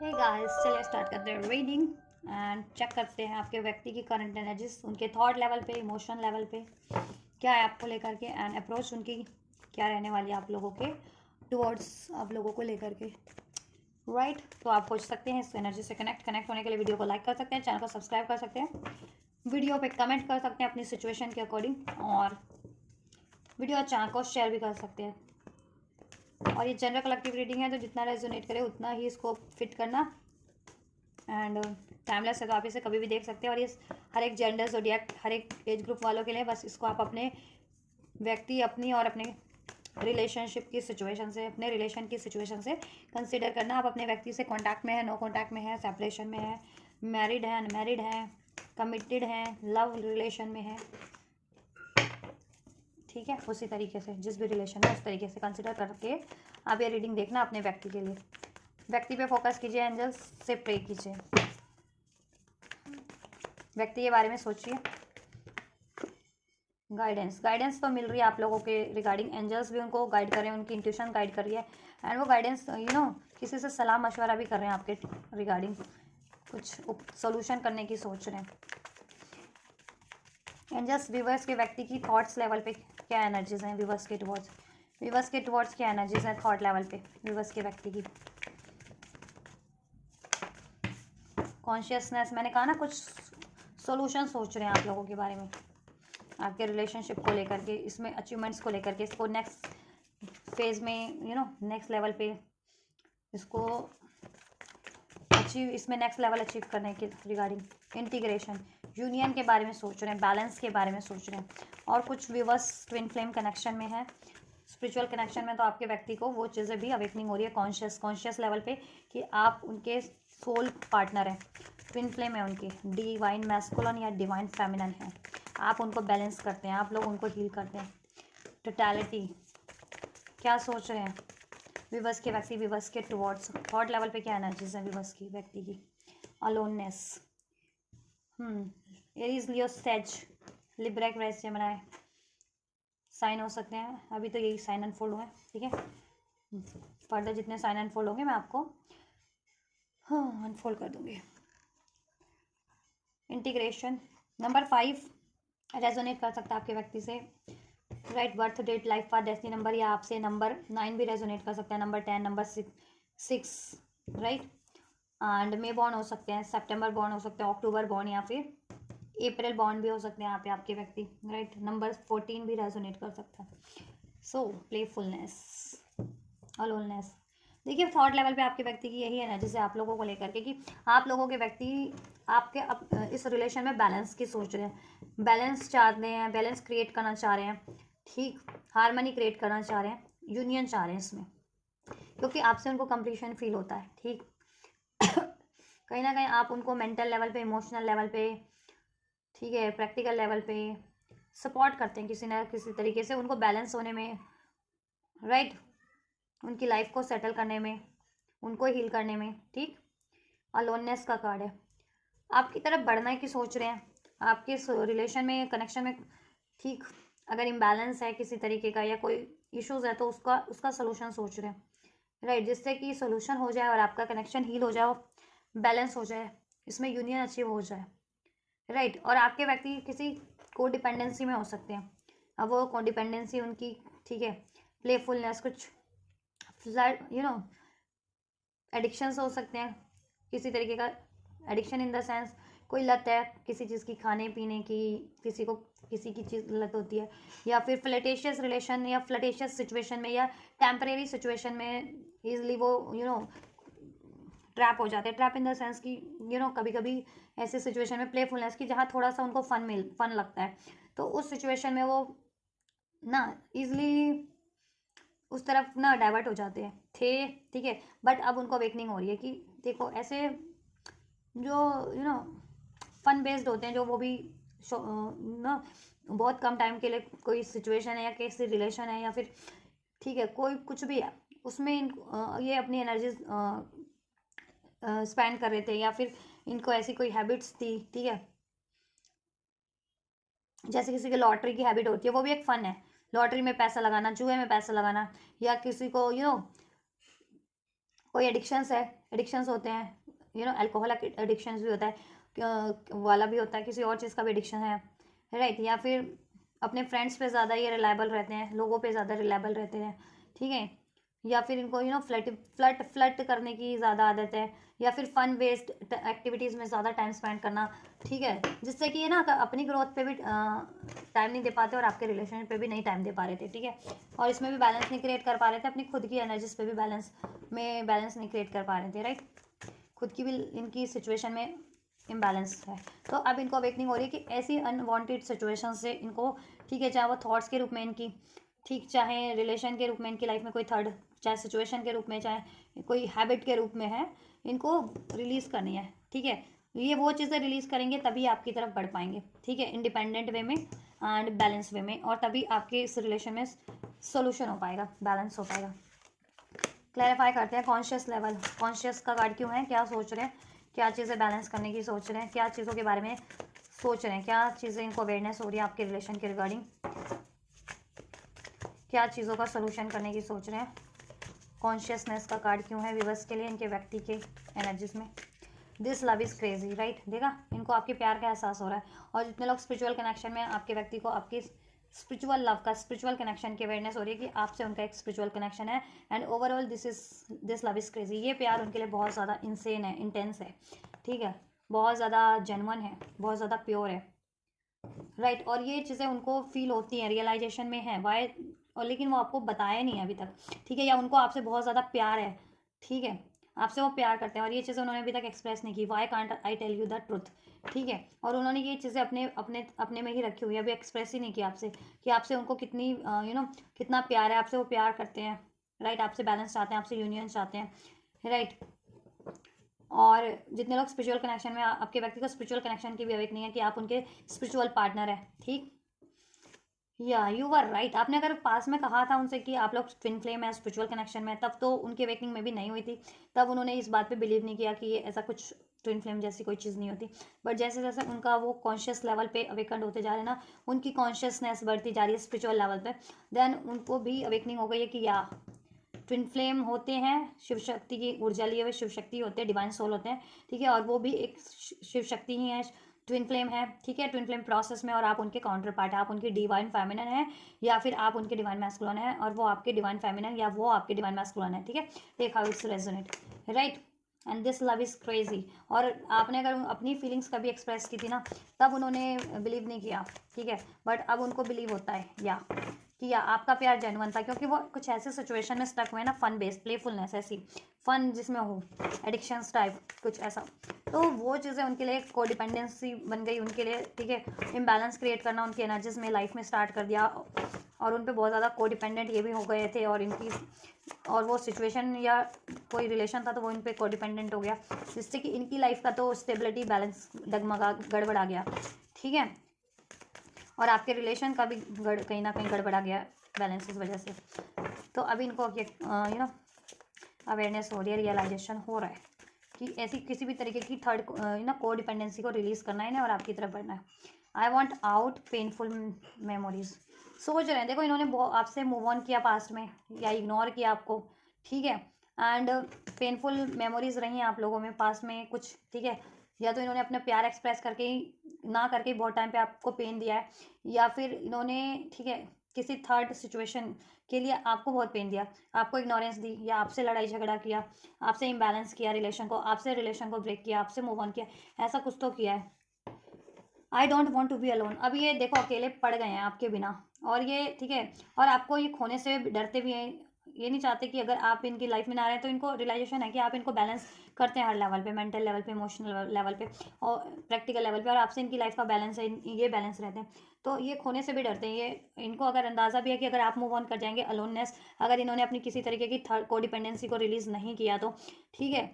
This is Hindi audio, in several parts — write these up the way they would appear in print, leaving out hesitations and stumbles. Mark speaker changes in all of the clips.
Speaker 1: हे गाइस, चलिए स्टार्ट करते हैं रीडिंग एंड चेक करते हैं आपके व्यक्ति की करंट एनर्जीज, उनके थॉट लेवल पे, इमोशन लेवल पे क्या है आपको लेकर के, एंड अप्रोच उनकी क्या रहने वाली है आप लोगों के टुवर्ड्स आप लोगों को लेकर के। राइट, तो आप पूछ सकते हैं इस एनर्जी से कनेक्ट होने के लिए वीडियो को लाइक कर सकते हैं, चैनल को सब्सक्राइब कर सकते हैं, वीडियो पे कमेंट कर सकते हैं अपनी सिचुएशन के अकॉर्डिंग, और वीडियो चैनल को शेयर भी कर सकते हैं। और ये जनरल कलेक्टिव रीडिंग है, तो जितना रेजोनेट करे उतना ही इसको फिट करना, एंड टाइमलेस है तो आप इसे कभी भी देख सकते हैं। और ये हर एक जेंडर ज़ोडिएक हर एक एज ग्रुप वालों के लिए, बस इसको आप अपने व्यक्ति अपनी और अपने रिलेशनशिप की सिचुएशन से, अपने रिलेशन की सिचुएशन से कंसिडर करना। आप अपने व्यक्ति से कांटेक्ट में है, नो कांटेक्ट में है, सेपरेशन में है, मैरिड है, अनमैरिड है, कमिटेड है, लव रिलेशन में है, ठीक है। उसी तरीके से जिस भी रिलेशन है उस तरीके से कंसिडर करके आप ये रीडिंग देखना अपने व्यक्ति के लिए। व्यक्ति पे फोकस कीजिए, एंजल्स से प्रे कीजिए, व्यक्ति के बारे में सोचिए। गाइडेंस तो मिल रही है आप लोगों के रिगार्डिंग, एंजल्स भी उनको गाइड कर रहे हैं, उनकी इंट्यूशन गाइड कर रही है, एंड वो गाइडेंस किसी से सलाह मशवरा भी कर रहे हैं आपके रिगार्डिंग, कुछ सोल्यूशन करने की सोच रहे हैं। एंजल्स व्यूवर्स के व्यक्ति की थॉट्स लेवल पे क्या एनर्जीज हैं, व्यूवर्स के टुवर्ड्स क्या एनर्जीज हैं थॉट लेवल पे व्यूवर्स के व्यक्ति की। कॉन्शियसनेस, मैंने कहा ना कुछ सोल्यूशन सोच रहे हैं आप लोगों के बारे में, आपके रिलेशनशिप को लेकर के, इसमें अचीवमेंट्स को लेकर के, इसको नेक्स्ट फेज में नेक्स्ट लेवल पे इसको इसमें नेक्स्ट लेवल अचीव करने के रिगार्डिंग, इंटीग्रेशन, यूनियन के बारे में सोच रहे हैं, बैलेंस के बारे में सोच रहे हैं। और कुछ व्यूवर्स ट्विन फ्लेम कनेक्शन में है, स्पिरिचुअल कनेक्शन में, तो आपके व्यक्ति को वो चीज़ें भी अवेकनिंग हो रही है कॉन्शियस लेवल पे कि आप उनके सोल पार्टनर हैं, ट्विन फ्लेम है उनकी, डिवाइन मैस्कुलिन या डिवाइन फेमिनिन है, आप उनको बैलेंस करते हैं, आप लोग उनको हील करते हैं। टोटलिटी, क्या सोच रहे हैं विवश के व्यक्ति, विवश के टुवर्ड्स थॉट लेवल पे क्या एनर्जीज है विवश की व्यक्ति की। अलोननेस, एरीज, लियो, सेज, लिब्रा, एक्वेरियस, जेमिनी साइन हो सकते हैं। अभी तो यही साइन अनफोल्ड हुए हैं, ठीक है। फर्दर जितने साइन अनफोल्ड होंगे मैं आपको अनफोल्ड कर दूंगी। इंटीग्रेशन, नंबर 5 रेजोनेट कर सकता है आपके व्यक्ति से, right. Birth date, life path, destiny number, या आपसे नंबर 9 भी रेजोनेट कर सकता है, number 10, number 6, right. And May born हो सकते हैं, सितंबर बॉर्न हो सकते हैं, अक्टूबर बॉर्न, या फिर अप्रैल बॉर्न भी हो सकते हैं यहाँ पे आपके व्यक्ति, राइट। नंबर 14 भी रेजोनेट कर सकता है। सो प्लेफुलनेस, अलोननेस, देखिए थॉट लेवल पे आपके व्यक्ति की यही एनर्जी है आप लोगों को लेकर के कि आप लोगों के व्यक्ति आपके इस रिलेशन में बैलेंस की सोच रहे हैं, बैलेंस चाहते हैं, बैलेंस क्रिएट करना चाह रहे हैं, ठीक, हारमनी क्रिएट करना चाह रहे हैं, यूनियन चाह रहे हैं इसमें, क्योंकि आपसे उनको कंप्लीशन फील होता है, ठीक। कहीं ना कहीं आप उनको मेंटल लेवल पे, इमोशनल लेवल पे, ठीक है, प्रैक्टिकल लेवल पे सपोर्ट करते हैं किसी ना किसी तरीके से उनको बैलेंस होने में, राइट, उनकी लाइफ को सेटल करने में, उनको हील करने में, ठीक। अलोननेस का कार्ड है, आपकी तरफ बढ़ने की सोच रहे हैं, आपके रिलेशन में, कनेक्शन में, ठीक। अगर इम्बैलेंस है किसी तरीके का या कोई इश्यूज है तो उसका उसका सोल्यूशन सोच रहे हैं, राइट, जिससे कि सोल्यूशन हो जाए और आपका कनेक्शन हील हो जाए, बैलेंस हो जाए, इसमें यूनियन अचीव हो जाए, राइट। और आपके व्यक्ति किसी को डिपेंडेंसी में हो सकते हैं, अब वो को डिपेंडेंसी उनकी, ठीक है, प्लेफुलनेस, कुछ एडिक्शंस हो सकते हैं, किसी तरीके का एडिक्शन इन द सेंस कोई लत है किसी चीज़ की, खाने पीने की, किसी को किसी की चीज़ लत होती है, या फिर फ्लटेशियस रिलेशन या फ्लटेशियस सिचुएशन में या टेम्परेरी सिचुएशन में ईजिली वो ट्रैप हो जाते हैं, ट्रैप इन द सेंस कि कभी कभी ऐसे सिचुएशन में प्लेफुलनेस की जहाँ थोड़ा सा उनको फन लगता है, तो उस सिचुएशन में वो ना ईजिली उस तरफ ना डाइवर्ट हो जाते हैं थे, ठीक है। बट अब उनको अवेकनिंग हो रही है कि देखो ऐसे जो फन बेस्ड होते हैं, जो वो भी ना बहुत कम टाइम के लिए कोई सिचुएशन है या कैसी रिलेशन है या फिर, ठीक है, कोई कुछ भी है उसमें ये अपनी एनर्जी स्पेंड कर रहे थे, या फिर इनको ऐसी कोई हैबिट्स थी, ठीक है, जैसे किसी की लॉटरी की हैबिट होती है, वो भी एक फन है, लॉटरी में पैसा लगाना, जुए में पैसा लगाना, या किसी को कोई एडिक्शंस है, एडिक्शंस होते हैं, अल्कोहल एडिक्शंस भी होता है, वाला भी होता है, किसी और चीज़ का भी एडिक्शन है, राइट। या फिर अपने फ्रेंड्स पे ज़्यादा ये रिलायबल रहते हैं, लोगों पे ज़्यादा रिलायबल रहते हैं, ठीक है। या फिर इनको फ्लर्ट फ्लर्ट फ्लर्ट करने की ज़्यादा आदत है, या फिर फन बेस्ड एक्टिविटीज़ में ज़्यादा टाइम स्पेंड करना, ठीक है, जिससे कि ये ना अपनी ग्रोथ पे भी टाइम नहीं दे पाते और आपके रिलेशन पे भी नहीं टाइम दे पा रहे थे, ठीक है। और इसमें भी बैलेंस नहीं क्रिएट कर पा रहे थे, अपनी खुद की एनर्जीज पे भी बैलेंस नहीं क्रिएट कर पा रहे थे, राइट। खुद की भी इनकी सिचुएशन में इम्बैलेंस है। तो अब इनको अवेकनिंग हो रही है कि ऐसी अनवांटेड सिचुएशन से इनको, ठीक है, चाहे वो थॉट्स के रूप में इनकी, ठीक, चाहे रिलेशन के रूप में इनकी लाइफ में कोई थर्ड, चाहे सिचुएशन के रूप में, चाहे कोई हैबिट के रूप में है, इनको रिलीज़ करनी है, ठीक है। ये वो चीज़ें रिलीज़ करेंगे तभी आपकी तरफ बढ़ पाएंगे, ठीक है, इंडिपेंडेंट वे में एंड बैलेंस वे में, और तभी आपके इस रिलेशन में सोल्यूशन हो पाएगा, बैलेंस हो पाएगा। क्लैरिफाई करते हैं कॉन्शियस लेवल, कॉन्शियस का कार्ड क्यों है, क्या सोच रहे हैं, क्या चीज़ें बैलेंस करने की सोच रहे हैं, क्या चीज़ों के बारे में सोच रहे हैं, क्या चीज़ें इनको अवेयरनेस हो रही है आपके रिलेशन के रिगार्डिंग, क्या चीज़ों का सोल्यूशन करने की सोच रहे हैं। कॉन्शियसनेस का कार्ड क्यों है व्यूअर्स के लिए, इनके व्यक्ति के एनर्जीज में। This love is crazy, right. देखा, इनको आपके प्यार का एहसास हो रहा है, और जितने लोग स्पिरिचुअल कनेक्शन में, आपके व्यक्ति को आपकी स्पिरिचुअल लव का, स्पिरिचुअल कनेक्शन की अवेयरनेस हो रही है कि आपसे उनका एक स्पिरिचुअल कनेक्शन है, and overall this love is crazy. ये प्यार उनके लिए बहुत ज़्यादा इंसेन है, इंटेंस है, ठीक है, बहुत ज़्यादा जेन्युइन है, बहुत ज़्यादा प्योर है, राइट। और ये चीज़ें उनको फील होती हैं, रियलाइजेशन में है वाई, और लेकिन वो आपको बताया नहीं है अभी तक, ठीक है, या उनको आपसे बहुत ज़्यादा प्यार है, ठीक है, आपसे वो प्यार करते हैं, और ये चीज़ें उन्होंने अभी तक एक्सप्रेस नहीं की, why can't I tell you the truth, ठीक है। और उन्होंने ये चीज़ें अपने अपने अपने में ही रखी हुई है, अभी एक्सप्रेस ही नहीं किया आपसे कि आपसे उनको कितनी कितना प्यार है, आपसे वो प्यार करते हैं, राइट, आपसे बैलेंस चाहते हैं, आपसे यूनियन चाहते हैं, राइट। और जितने लोग स्पिरिचुअल कनेक्शन में, आपके व्यक्ति को स्पिरिचुअल कनेक्शन की भी अवेक नहीं है कि आप उनके स्पिरिचुअल पार्टनर है, ठीक। या यू वर राइट, आपने अगर पास में कहा था उनसे कि आप लोग ट्विन फ्लेम है, स्पिरिचुअल कनेक्शन में, तब तो उनकी अवेकनिंग में भी नहीं हुई थी, तब उन्होंने इस बात पे बिलीव नहीं किया कि ये ऐसा कुछ ट्विन फ्लेम जैसी कोई चीज़ नहीं होती। बट जैसे जैसे उनका वो कॉन्शियस लेवल पे अवेकंड होते जा रहे हैं ना, उनकी कॉन्शियसनेस बढ़ती जा रही है स्पिरिचुअल लेवल पे, देन उनको भी अवेकनिंग हो गई है कि या ट्विन फ्लेम होते हैं, शिव शक्ति की ऊर्जा लिए हुए शिव शक्ति होते हैं, डिवाइन सोल होते हैं, ठीक है, और वो भी एक शिव शक्ति ही है, ट्विन फ्लेम है, ठीक है, ट्विन फ्लेम प्रोसेस में, और आप उनके काउंटर पार्ट है, आप उनकी डिवाइन फेमिनिन है, या फिर आप उनके डिवाइन मैस्कुलिन है, और वो आपके डिवाइन फेमिनिन, या वो आपके डिवाइन मैस्कुलिन है, ठीक है। Take how it's resonate, right. And this love is crazy. और आपने अगर अपनी फीलिंग्स कभी एक्सप्रेस की थी ना, तब उन्होंने बिलीव नहीं किया, ठीक है, बट अब उनको बिलीव होता है या कि या आपका प्यार जेन्युइन था, क्योंकि वो कुछ ऐसे सिचुएशन में स्टक हुए ना, फन बेस्ड प्लेफुलनेस, ऐसी फन जिसमें हो, एडिक्शंस टाइप कुछ ऐसा, तो वो चीज़ें उनके लिए कोडिपेंडेंसी बन गई उनके लिए, ठीक है। इम्बैलेंस क्रिएट करना उनकी एनर्जीज में, लाइफ में स्टार्ट कर दिया, और उन पर बहुत ज़्यादा कोडिपेंडेंट ये भी हो गए थे, और इनकी, और वो सिचुएशन या कोई रिलेशन था तो वो इन पर कोडिपेंडेंट हो गया, जिससे कि इनकी लाइफ का तो स्टेबिलिटी बैलेंस डगमगा गड़बड़ा गया, ठीक है। और आपके रिलेशन का भी कहीं ना कहीं गड़बड़ा गया बैलेंस इस वजह से। तो अभी इनको अवेयरनेस हो रही है, रियलाइजेशन हो रहा है कि ऐसी किसी भी तरीके की थर्ड को डिपेंडेंसी को रिलीज़ करना है ना, और आपकी तरफ बढ़ना है। I want out painful memories, सोच रहे हैं, देखो इन्होंने आपसे मूव ऑन किया पास्ट में, या इग्नोर किया आपको, ठीक है, एंड पेनफुल मेमोरीज रही हैं आप लोगों में पास्ट में कुछ, ठीक है, या तो इन्होंने अपना प्यार एक्सप्रेस करके ही ना करके बहुत टाइम पे आपको पेन दिया है, या फिर इन्होंने, ठीक है, किसी थर्ड सिचुएशन के लिए आपको बहुत पेन दिया, आपको इग्नोरेंस दी, या आपसे लड़ाई झगड़ा किया, आपसे इम्बैलेंस किया रिलेशन को, आपसे रिलेशन को ब्रेक किया, आपसे मूव ऑन किया, ऐसा कुछ तो किया है। I don't want to be alone, अब ये देखो अकेले पड़ गए हैं आपके बिना, और ये, ठीक है, और आपको ये खोने से डरते भी हैं, ये नहीं चाहते कि अगर आप इनकी लाइफ में ना रहे, तो इनको रियलाइजेशन है कि आप इनको बैलेंस करते हैं हर लेवल पे, मेंटल लेवल पे, इमोशनल लेवल पे, और प्रैक्टिकल लेवल पे, और आपसे इनकी लाइफ का बैलेंस है, ये बैलेंस रहते हैं, तो ये खोने से भी डरते हैं। ये इनको अगर अंदाज़ा भी है कि अगर आप मूव ऑन कर जाएंगे, अलोननेस, अगर इन्होंने अपनी किसी तरीके की थर्ड कोडिपेंडेंसी को रिलीज़ नहीं किया तो, ठीक है,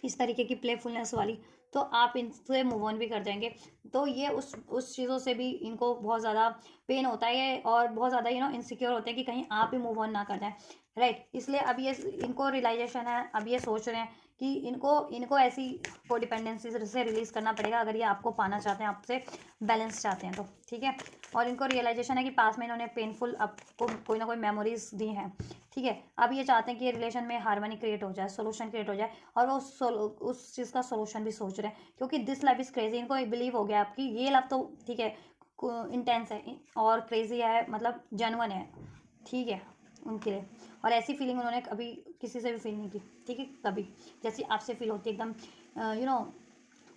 Speaker 1: इस तरीके की प्लेफुलनेस वाली, तो आप इनसे मूव ऑन भी कर जाएंगे। तो ये उस चीज़ों से भी इनको बहुत ज़्यादा पेन होता है, और बहुत ज़्यादा इनसिक्योर होते हैं कि कहीं आप भी मूव ऑन ना कर जाएं, राइट। इसलिए अब ये इनको रियलाइजेशन है, अब ये सोच रहे हैं कि इनको ऐसी कोडिपेंडेंसी से रिलीज़ करना पड़ेगा, अगर ये आपको पाना चाहते हैं, आपसे बैलेंस चाहते हैं तो, ठीक है। और इनको रियलाइजेशन है कि पास में इन्होंने पेनफुल आपको कोई ना कोई मेमोरीज दी हैं, ठीक ठीक है। अब ये चाहते हैं कि ये रिलेशन में हार्मनी क्रिएट हो जाए, सोल्यूशन क्रिएट हो जाए, और वो उस चीज़ का सोल्यूशन भी सोच रहे हैं, क्योंकि दिस लव इज़ क्रेजी, इनको बिलीव हो गया आपकी ये लव तो ठीक है इंटेंस है और क्रेजी है, मतलब जेन्युइन है, ठीक है उनके लिए। और ऐसी फीलिंग उन्होंने कभी किसी से भी फील नहीं की, ठीक है, कभी जैसी आपसे फील होती है, एकदम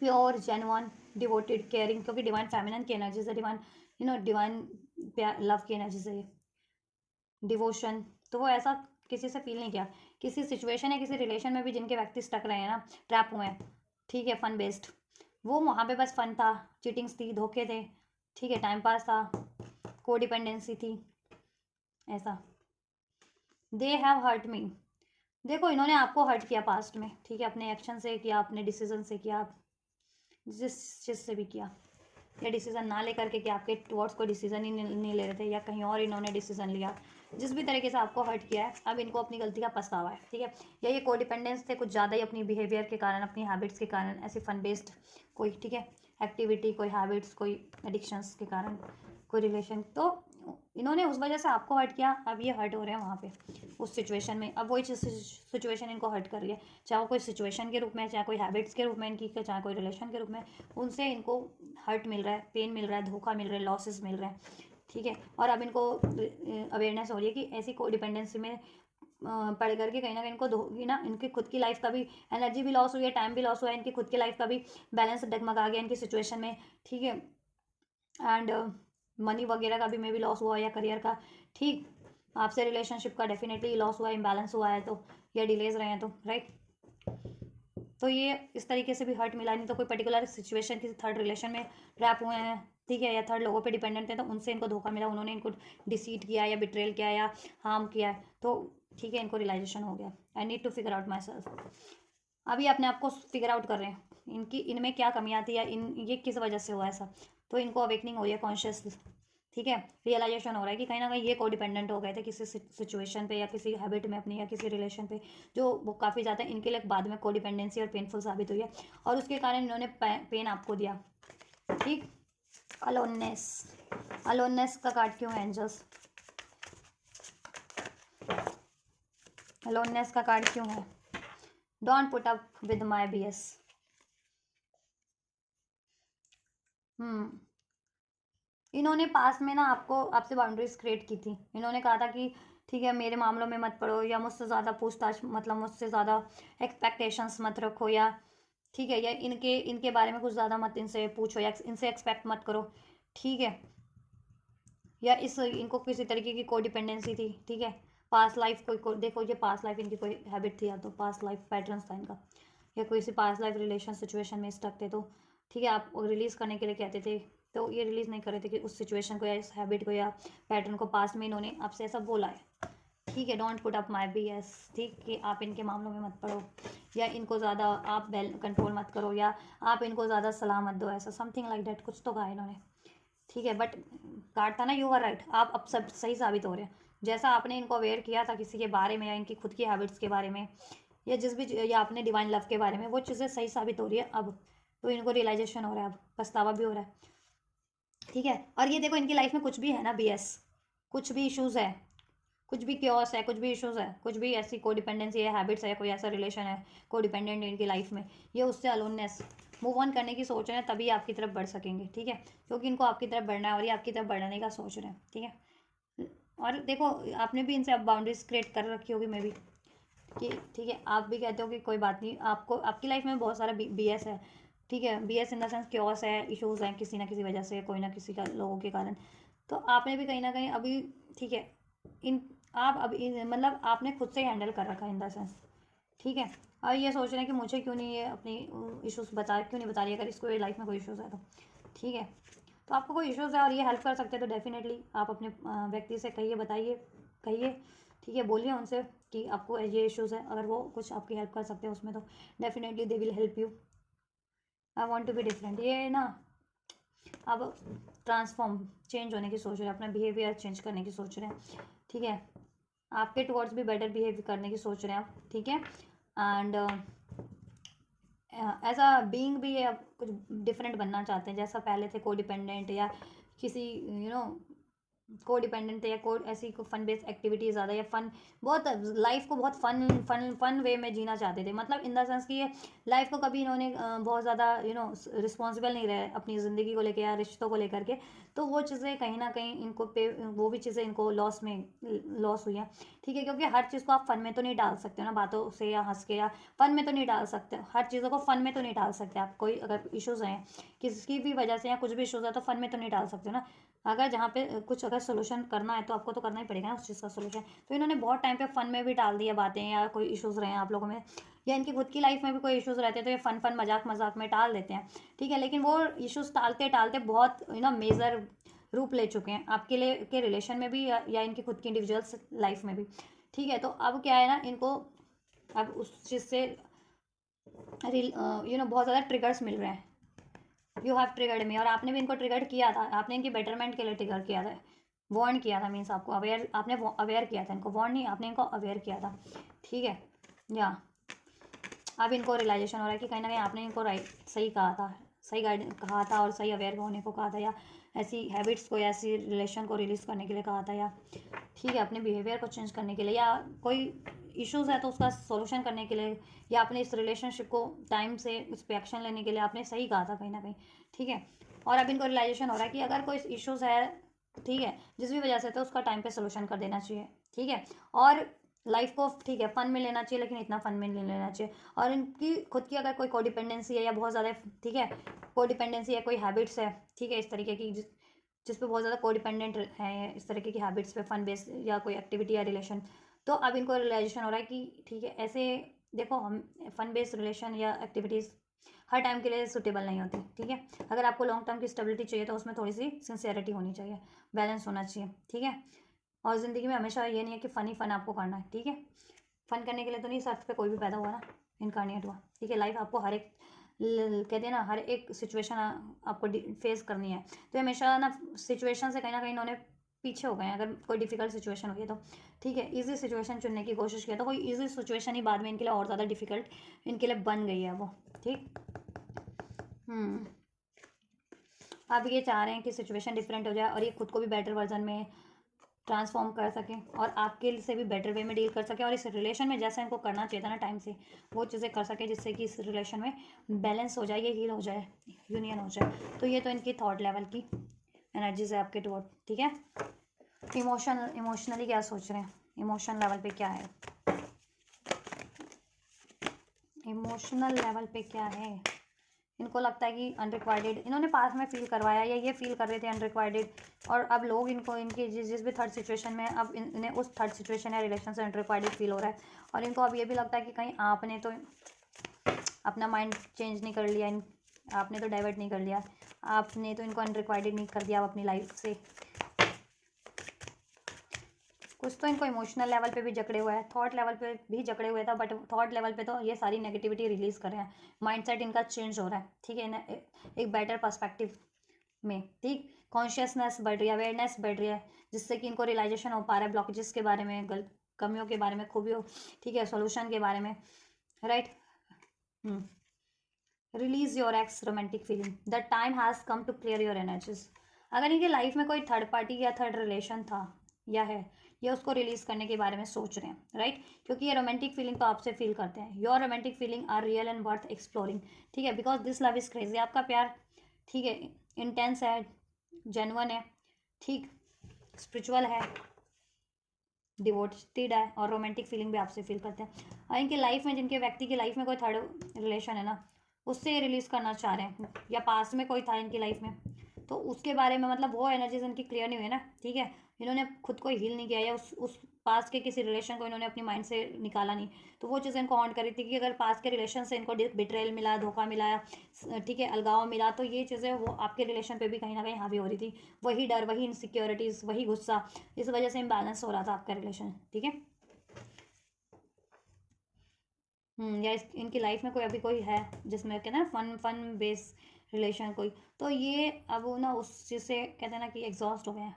Speaker 1: प्योर जेन्युइन डिवोटेड केयरिंग, क्योंकि डिवाइन फेमिनिन की एनर्जी से, डिवाइन डिवाइन लव की एनर्जी से डिवोशन, तो वो ऐसा किसी से फील नहीं किया। किसी सिचुएशन या किसी रिलेशन में भी जिनके व्यक्ति स्टक रहे हैं ना, ट्रैप हुए हैं, ठीक है, फन बेस्ड, वो वहाँ पे बस फन था, चीटिंग्स थी, धोखे थे, ठीक है, टाइम पास था, कोडिपेंडेंसी थी, ऐसा। दे हैव हर्ट मी, देखो इन्होंने आपको हर्ट किया पास्ट में, ठीक है, अपने एक्शन से किया, अपने डिसीजन से किया, जिस चीज़ से भी किया, या डिसीजन ना लेकर के कि आपके टुवर्ड्स कोई डिसीजन ही नहीं ले रहे थे, या कहीं और इन्होंने डिसीजन लिया, जिस भी तरीके से आपको हर्ट किया है, अब इनको अपनी गलती का पछतावा है, ठीक है। या ये कोडिपेंडेंस थे कुछ ज़्यादा ही, अपनी बिहेवियर के कारण, अपनी हैबिट्स के कारण, ऐसे फन बेस्ड कोई, ठीक है, एक्टिविटी, कोई हैबिट्स, कोई एडिक्शंस के कारण, कोई रिलेशन, तो इन्होंने उस वजह से आपको हर्ट किया, अब ये हर्ट हो रहे हैं वहाँ पे उस सिचुएशन में, अब वही सिचुएशन इनको हर्ट कर रही है, चाहे वो कोई सिचुएशन के रूप में, चाहे कोई हैबिट्स के रूप में इनकी, चाहे कोई रिलेशन के रूप में, उनसे इनको हर्ट मिल रहा है, पेन मिल रहा है, धोखा मिल रहा है, लॉसेस मिल रहे हैं, ठीक है। और अब इनको अवेयरनेस हो रही है कि ऐसी कोई डिपेंडेंसी में पढ़ करके कहीं ना कहीं इनको ना, इनकी खुद की लाइफ का भी एनर्जी भी लॉस हुई है, टाइम भी लॉस हुआ है, इनकी खुद की लाइफ का भी बैलेंस डगमगा गया इनकी सिचुएशन में, ठीक है। एंड मनी वगैरह का भी मे भी लॉस हुआ या करियर का, ठीक, आपसे रिलेशनशिप का डेफिनेटली लॉस हुआ है, इम्बैलेंस हुआ है, तो या डिलेज रहे हैं तो, राइट। तो ये इस तरीके से भी हर्ट मिला, नहीं तो कोई पर्टिकुलर सिचुएशन किसी थर्ड रिलेशन में ट्रैप हुए हैं, ठीक है, या थर्ड लोगों पे डिपेंडेंट है, तो उनसे इनको धोखा मिला, उन्होंने इनको डिसीट किया या बिट्रेल किया या हार्म किया है, तो ठीक है, इनको रियलाइजेशन हो गया, I need to figure out myself. अभी अपने आप को फिगर आउट कर रहे हैं, इनकी इनमें क्या कमियाँ थी, या ये किस वजह से हुआ ऐसा, तो इनको अवेकनिंग हो रही है, कॉन्शियस, ठीक है, रियलाइजेशन हो रहा है कि कहीं ना कहीं ये को डिपेंडेंट हो गए थे किसी सिचुएशन पे, या किसी हैबिट में अपनी, या किसी रिलेशन पे, जो वो काफ़ी ज़्यादा इनके लिए बाद में को डिपेंडेंसी और पेनफुल साबित हुई है, और उसके कारण इन्होंने पेन आपको दिया, ठीक। अलोननेस, अलोननेस का कार्ड क्यों है एंजल्स, अलोननेस का कार्ड क्यों है, don't put up with my BS। इन्होंने पास में ना आपसे बाउंड्रीज क्रिएट की थी, इन्होंने कहा था कि ठीक है मेरे मामलों में मत पड़ो, या मुझसे ज़्यादा पूछताछ, मतलब मुझसे ज़्यादा एक्सपेक्टेशंस मत रखो, या ठीक है, या इनके इनके बारे में कुछ ज़्यादा मत इनसे पूछो, या इनसे एक्सपेक्ट मत करो, ठीक है। या इनको किसी तरीके की कोई डिपेंडेंसी थी, ठीक है, पास्ट लाइफ देखो ये पास्ट लाइफ इनकी कोई हैबिट थी, या तो पास्ट लाइफ पैटर्न्स था इनका, या कोई सी पास्ट लाइफ रिलेशन सिचुएशन में स्टक थे, तो ठीक है, आप रिलीज़ करने के लिए कहते थे, तो ये रिलीज़ नहीं कर रहे थे कि उस सिचुएशन को, या इस हैबिट को, या पैटर्न को, पास्ट में इन्होंने आपसे ऐसा बोला है, ठीक है। Don't put up my BS, ठीक, कि आप इनके मामलों में मत पड़ो, या इनको ज़्यादा आप कंट्रोल मत करो, या आप इनको ज़्यादा सलाह मत दो, ऐसा समथिंग लाइक दैट कुछ तो कहा इन्होंने, ठीक है। बट कार्ड था ना, यू आर राइट, आप अब सब सही साबित हो रहे हैं, जैसा आपने इनको अवेयर किया था किसी के बारे में, या इनकी खुद की हैबिट्स के बारे में, या जिस भी, या आपने डिवाइन लव के बारे में, वो चीज़ें सही साबित हो रही है अब, तो इनको रियलाइजेशन हो रहा है, अब पछतावा भी हो रहा है, ठीक है। और ये देखो इनकी लाइफ में कुछ भी है ना BS, कुछ भी इश्यूज़ है, कुछ भी क्योस है, कुछ भी इश्यूज़ है, कुछ भी ऐसी कोडिपेंडेंसी है, हैबिट्स है, कोई ऐसा रिलेशन है कोडिपेंडेंट इनकी लाइफ में, ये उससे अलोननेस मूव ऑन करने की सोच रहे हैं, तभी आपकी तरफ बढ़ सकेंगे, ठीक है, क्योंकि इनको आपकी तरफ बढ़ना है, और ये आपकी तरफ बढ़ने का सोच रहे हैं, ठीक है। और देखो आपने भी इनसे अब बाउंड्रीज क्रिएट कर रखी होगी, मे भी, कि ठीक है, आप भी कहते हो कि कोई बात नहीं, आपको आपकी लाइफ में बहुत सारा BS है, ठीक है, BS in the sense chaos है, इश्यूज़ हैं किसी ना किसी वजह से, कोई ना किसी का लोगों के कारण, तो आपने भी कहीं ना कहीं अभी, ठीक है, इन आप अब मतलब आपने खुद से हैंडल कर रखा है इन द सेंस, ठीक है। और ये सोच रहे हैं कि मुझे क्यों नहीं ये अपनी इश्यूज़ क्यों नहीं बता रही, अगर इसको लाइफ में कोई इश्यूज़ है तो, ठीक है। तो आपको कोई इश्यूज़ है और ये हेल्प कर सकते हैं, तो डेफिनेटली आप अपने व्यक्ति से कहिए, बताइए, कहिए, ठीक है, बोलिए उनसे कि आपको ये इश्यूज़ है, अगर वो कुछ आपकी हेल्प कर सकते हैं उसमें, तो definitely they will help you. I want to be different, ये ना अब ट्रांसफॉर्म, चेंज होने की सोच रहे हैं, अपना बिहेवियर चेंज करने की सोच रहे हैं, ठीक है, आपके टुवर्ड्स भी बेटर बिहेव करने की सोच रहे हैं आप, ठीक है। एंड एज अ बीइंग भी ये अब कुछ डिफरेंट बनना चाहते हैं, जैसा पहले थे कोडिपेंडेंट, या किसी नो को डिपेंडेंट है या को ऐसी को फन बेस्ड एक्टिविटी ज़्यादा या फन बहुत लाइफ को बहुत फन फन फन वे में जीना चाहते थे, मतलब इन द सेंस कि ये लाइफ को कभी इन्होंने बहुत ज़्यादा रिस्पॉन्सिबल नहीं रहे अपनी ज़िंदगी को लेकर या रिश्तों को लेकर के। तो वो चीज़ें कहीं ना कहीं इनको पे वो भी चीज़ें इनको लॉस हुई हैं। ठीक है, क्योंकि हर चीज़ को आप फन में तो नहीं डाल सकते हो ना, बातों से या हंस के या फन में तो नहीं डाल सकते, हर चीज़ों को फन में तो नहीं डाल सकते आप। कोई अगर इश्यूज़ हैं किसी भी वजह से या कुछ भी इश्यूज़ है तो फन में तो नहीं डाल सकते हो ना। अगर जहाँ पे कुछ अगर सोल्यूशन करना है तो आपको तो करना ही पड़ेगा ना उस चीज़ का सोल्यूशन। तो इन्होंने बहुत टाइम पे फन में भी डाल दिया बातें, या कोई इश्यूज़ रहे हैं आप लोगों में या इनकी खुद की लाइफ में भी कोई इश्यूज़ रहते हैं तो ये फन फन मजाक मजाक में टाल देते हैं। ठीक है, लेकिन वो इश्यूज़ टालते टालते बहुत मेजर रूप ले चुके हैं आपके लिए के रिलेशन में भी या इनकी खुद की इंडिविजुअल्स लाइफ में भी। ठीक है, तो अब क्या है ना, इनको अब उस चीज़ से बहुत ज़्यादा ट्रिगर्स मिल रहे हैं। यू हैव ट्रिगर्ड मी, और आपने भी इनको ट्रिगर किया था, आपने इनकी बेटरमेंट के लिए ट्रिगर किया था, वार्न किया था, मीन्स आपको अवेयर, आपने अवेयर किया था इनको, वार्न नहीं, आपने इनको अवेयर किया था। ठीक है, या अब इनको रियलाइजेशन हो रहा है कि कहीं ना कहीं आपने इनको राइट सही कहा था, सही गाइड कहा था और सही अवेयर होने को कहा था, या ऐसी हैबिट्स को या ऐसी रिलेशन को रिलीज़ करने के लिए कहा था, या ठीक है अपने बिहेवियर को चेंज करने के लिए, या कोई इश्यूज़ है तो उसका सॉल्यूशन करने के लिए, या अपने इस रिलेशनशिप को टाइम से उस पर एक्शन लेने के लिए आपने सही कहा था कहीं ना कहीं। ठीक है, और अब इनको रियलाइजेशन हो रहा है कि अगर कोई इश्यूज़ है, ठीक है, जिस भी वजह से तो उसका टाइम पे सोल्यूशन कर देना चाहिए। ठीक है, और लाइफ को ठीक है फन में लेना चाहिए, लेकिन इतना फन में नहीं लेना चाहिए। और इनकी खुद की अगर कोई कोडिपेंडेंसी है या बहुत ज़्यादा, ठीक है, कोडिपेंडेंसी है, कोई हैबिट्स है, ठीक है, इस तरीके की जिस पे बहुत ज़्यादा कोडिपेंडेंट है, इस तरीके की हैबिट्स पे, फन बेस्ड या कोई एक्टिविटी या रिलेशन, तो अब इनको रियलाइजेशन हो रहा है कि ठीक है ऐसे देखो, हम फन बेस्ड रिलेशन या एक्टिविटीज़ हर टाइम के लिए सुटेबल नहीं होती। ठीक है, अगर आपको लॉन्ग टर्म की स्टेबिलिटी चाहिए तो उसमें थोड़ी सी सिंसियरिटी होनी चाहिए, बैलेंस होना चाहिए। ठीक है, और ज़िंदगी में हमेशा ये नहीं है कि फ़न ही फ़न आपको करना है। ठीक है, फ़न करने के लिए तो नहीं इस अर्थ पे कोई भी पैदा हुआ ना, इनकारनेट हुआ। ठीक है, लाइफ आपको हर एक कहते हैं ना, हर एक सिचुएशन आपको फेस करनी है। तो हमेशा ना सिचुएशन से कहीं ना कहीं इन्होंने पीछे हो गए हैं। अगर कोई डिफिकल्ट सिचुएशन हुई है तो ठीक है, इजी सिचुएशन चुनने की कोशिश किया तो कोई इजी सिचुएशन ही बाद में इनके लिए और ज़्यादा डिफिकल्ट इनके लिए बन गई है वो। ठीक, अब ये चाह रहे हैं कि सिचुएशन डिफरेंट हो जाए और ये खुद को भी बेटर वर्जन में ट्रांसफॉर्म कर सकें और आपके से भी बेटर वे में डील कर सकें, और इस रिलेशन में जैसा इनको करना चाहिए था ना टाइम से, वो चीज़ें कर सकें जिससे कि इस रिलेशन में बैलेंस हो जाए, ये हील हो जाए, यूनियन हो जाए। तो ये तो इनकी थॉट लेवल की एनर्जीज है आपके टुवर्ड। ठीक है, इमोशनली क्या सोच रहे हैं, इमोशन लेवल पे क्या है, इमोशनल लेवल पे क्या है। इनको लगता है कि अनरिक्वायर्ड इन्होंने पास में फील करवाया, या ये फील कर रहे थे अनरिक्वायर्ड, और अब लोग इनको इनकी जिस भी थर्ड सिचुएशन में, अब इन्हें उस थर्ड सिचुएशन या रिलेशन से अनरिक्वायर्ड फील हो रहा है। और इनको अब ये भी लगता है कि कहीं आपने तो अपना माइंड चेंज नहीं कर लिया, आपने तो डाइवर्ट नहीं कर लिया, आपने तो इनको अनरिक्वायर्ड नहीं कर दिया अपनी लाइफ से। कुछ तो इनको इमोशनल लेवल पे भी जकड़े हुए हैं, थॉट लेवल पे भी जकड़े हुए था, बट थॉट लेवल पे तो ये सारी नेगेटिविटी रिलीज कर रहे हैं, माइंडसेट इनका चेंज हो रहा है। ठीक है, एक बेटर पर्सपेक्टिव में। ठीक, कॉन्शियसनेस बढ़ रही है, अवेयरनेस बढ़ रही है, जिससे कि इनको रियलाइजेशन हो पा रहा है ब्लॉकेजेस के बारे में, गलत कमियों के बारे में, खूबियों, ठीक है, सोल्यूशन के बारे में। Right, release your ex romantic feeling, the time has come to clear your energies. अगर इनकी लाइफ में कोई थर्ड पार्टी या थर्ड रिलेशन था या है, ये उसको रिलीज करने के बारे में सोच रहे हैं। राइट, क्योंकि ये रोमांटिक फीलिंग तो आपसे फील करते हैं, your romantic feeling are real and worth exploring. ठीक है, because this love is crazy, आपका प्यार ठीक है इंटेंस है, जेन्युइन है, ठीक, स्पिरिचुअल है, डिवोटेड है, और रोमांटिक फीलिंग भी आपसे फील करते हैं। और इनकी लाइफ में, जिनके व्यक्ति की लाइफ में कोई थर्ड रिलेशन है ना, उससे रिलीज करना चाह रहे हैं, या पास्ट में कोई था इनकी लाइफ में तो उसके बारे में, मतलब वो एनर्जीज इनकी क्लियर नहीं हुई ना। ठीक है, इन्होंने खुद को हील नहीं किया, या उस पास्ट के किसी रिलेशन को इन्होंने अपनी माइंड से निकाला नहीं, तो वो चीज़ इनको हॉन्ट करी थी कि अगर पास्ट के रिलेशन से इनको बिट्रेल मिला, धोखा मिला, ठीक है, अलगाव मिला, तो ये चीज़ें वो आपके रिलेशन पे भी कहीं ना कहीं हावी हो रही थी। वही डर, वही इनसिक्योरिटीज़, वही गुस्सा, इस वजह से इम्बैलेंस हो रहा था आपका रिलेशन। ठीक है, या इनकी लाइफ में कोई अभी कोई है जिसमें कहते हैं ना फन फन बेस रिलेशन कोई, तो ये अब ना उस चीज़ से कहते हैं ना कि एग्जॉस्ट हो गए हैं।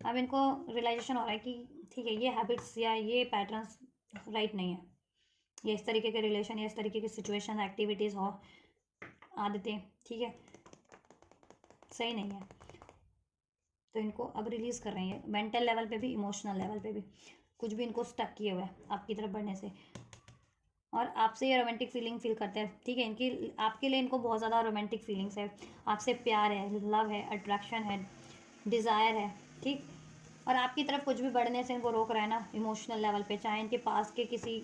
Speaker 1: अब इनको रियलाइजेशन हो रहा है कि ठीक है, ये हैबिट्स या ये पैटर्न्स राइट नहीं है, या इस तरीके के रिलेशन या इस तरीके की सिचुएशन, एक्टिविटीज़ हो, आदतें, ठीक है, सही नहीं है। तो इनको अब रिलीज़ कर रहे हैं, मेंटल लेवल पे भी, इमोशनल लेवल पे भी कुछ भी इनको स्टक किए हुआ है आपकी तरफ बढ़ने से, और आपसे ये रोमांटिक फीलिंग फील करते हैं, ठीक है। इनकी आपके लिए इनको बहुत ज़्यादा रोमांटिक फीलिंग्स है, आपसे प्यार है, लव है, अट्रैक्शन है, डिज़ायर है, ठीक। और आपकी तरफ कुछ भी बढ़ने से इनको रोक रहा है ना इमोशनल लेवल पे, चाहे इनके पास के किसी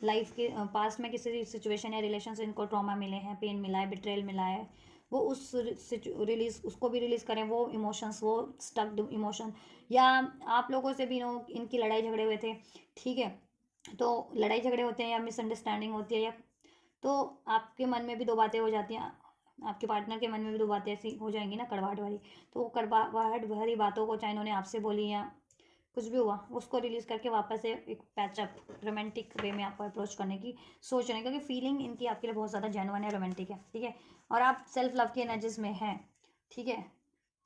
Speaker 1: लाइफ के पास में किसी सिचुएशन या रिलेशन से इनको ट्रॉमा मिले हैं, पेन मिला है, बिट्रेल मिला है, वो उस रिलीज उसको भी रिलीज़ करें, वो इमोशंस, वो स्टक्ड इमोशन, या आप लोगों से भी इनकी लड़ाई झगड़े हुए थे, ठीक है। तो लड़ाई झगड़े होते हैं या मिसअंडरस्टैंडिंग होती है, या तो आपके मन में भी दो बातें हो जाती हैं, आपके पार्टनर के मन में भी दो बातें ऐसी हो जाएंगी ना कड़वाहट वाली, तो वो कड़वाहट भरी बातों को, चाहे इन्होंने आपसे बोली या कुछ भी हुआ, उसको रिलीज़ करके वापस से एक पैचअप रोमांटिक वे में आपको अप्रोच करने की सोच रहे हैं, क्योंकि फीलिंग इनकी आपके लिए बहुत ज़्यादा जेन्युइन है, रोमांटिक है, ठीक है। और आप सेल्फ लव की एनर्जीज में हैं, ठीक है।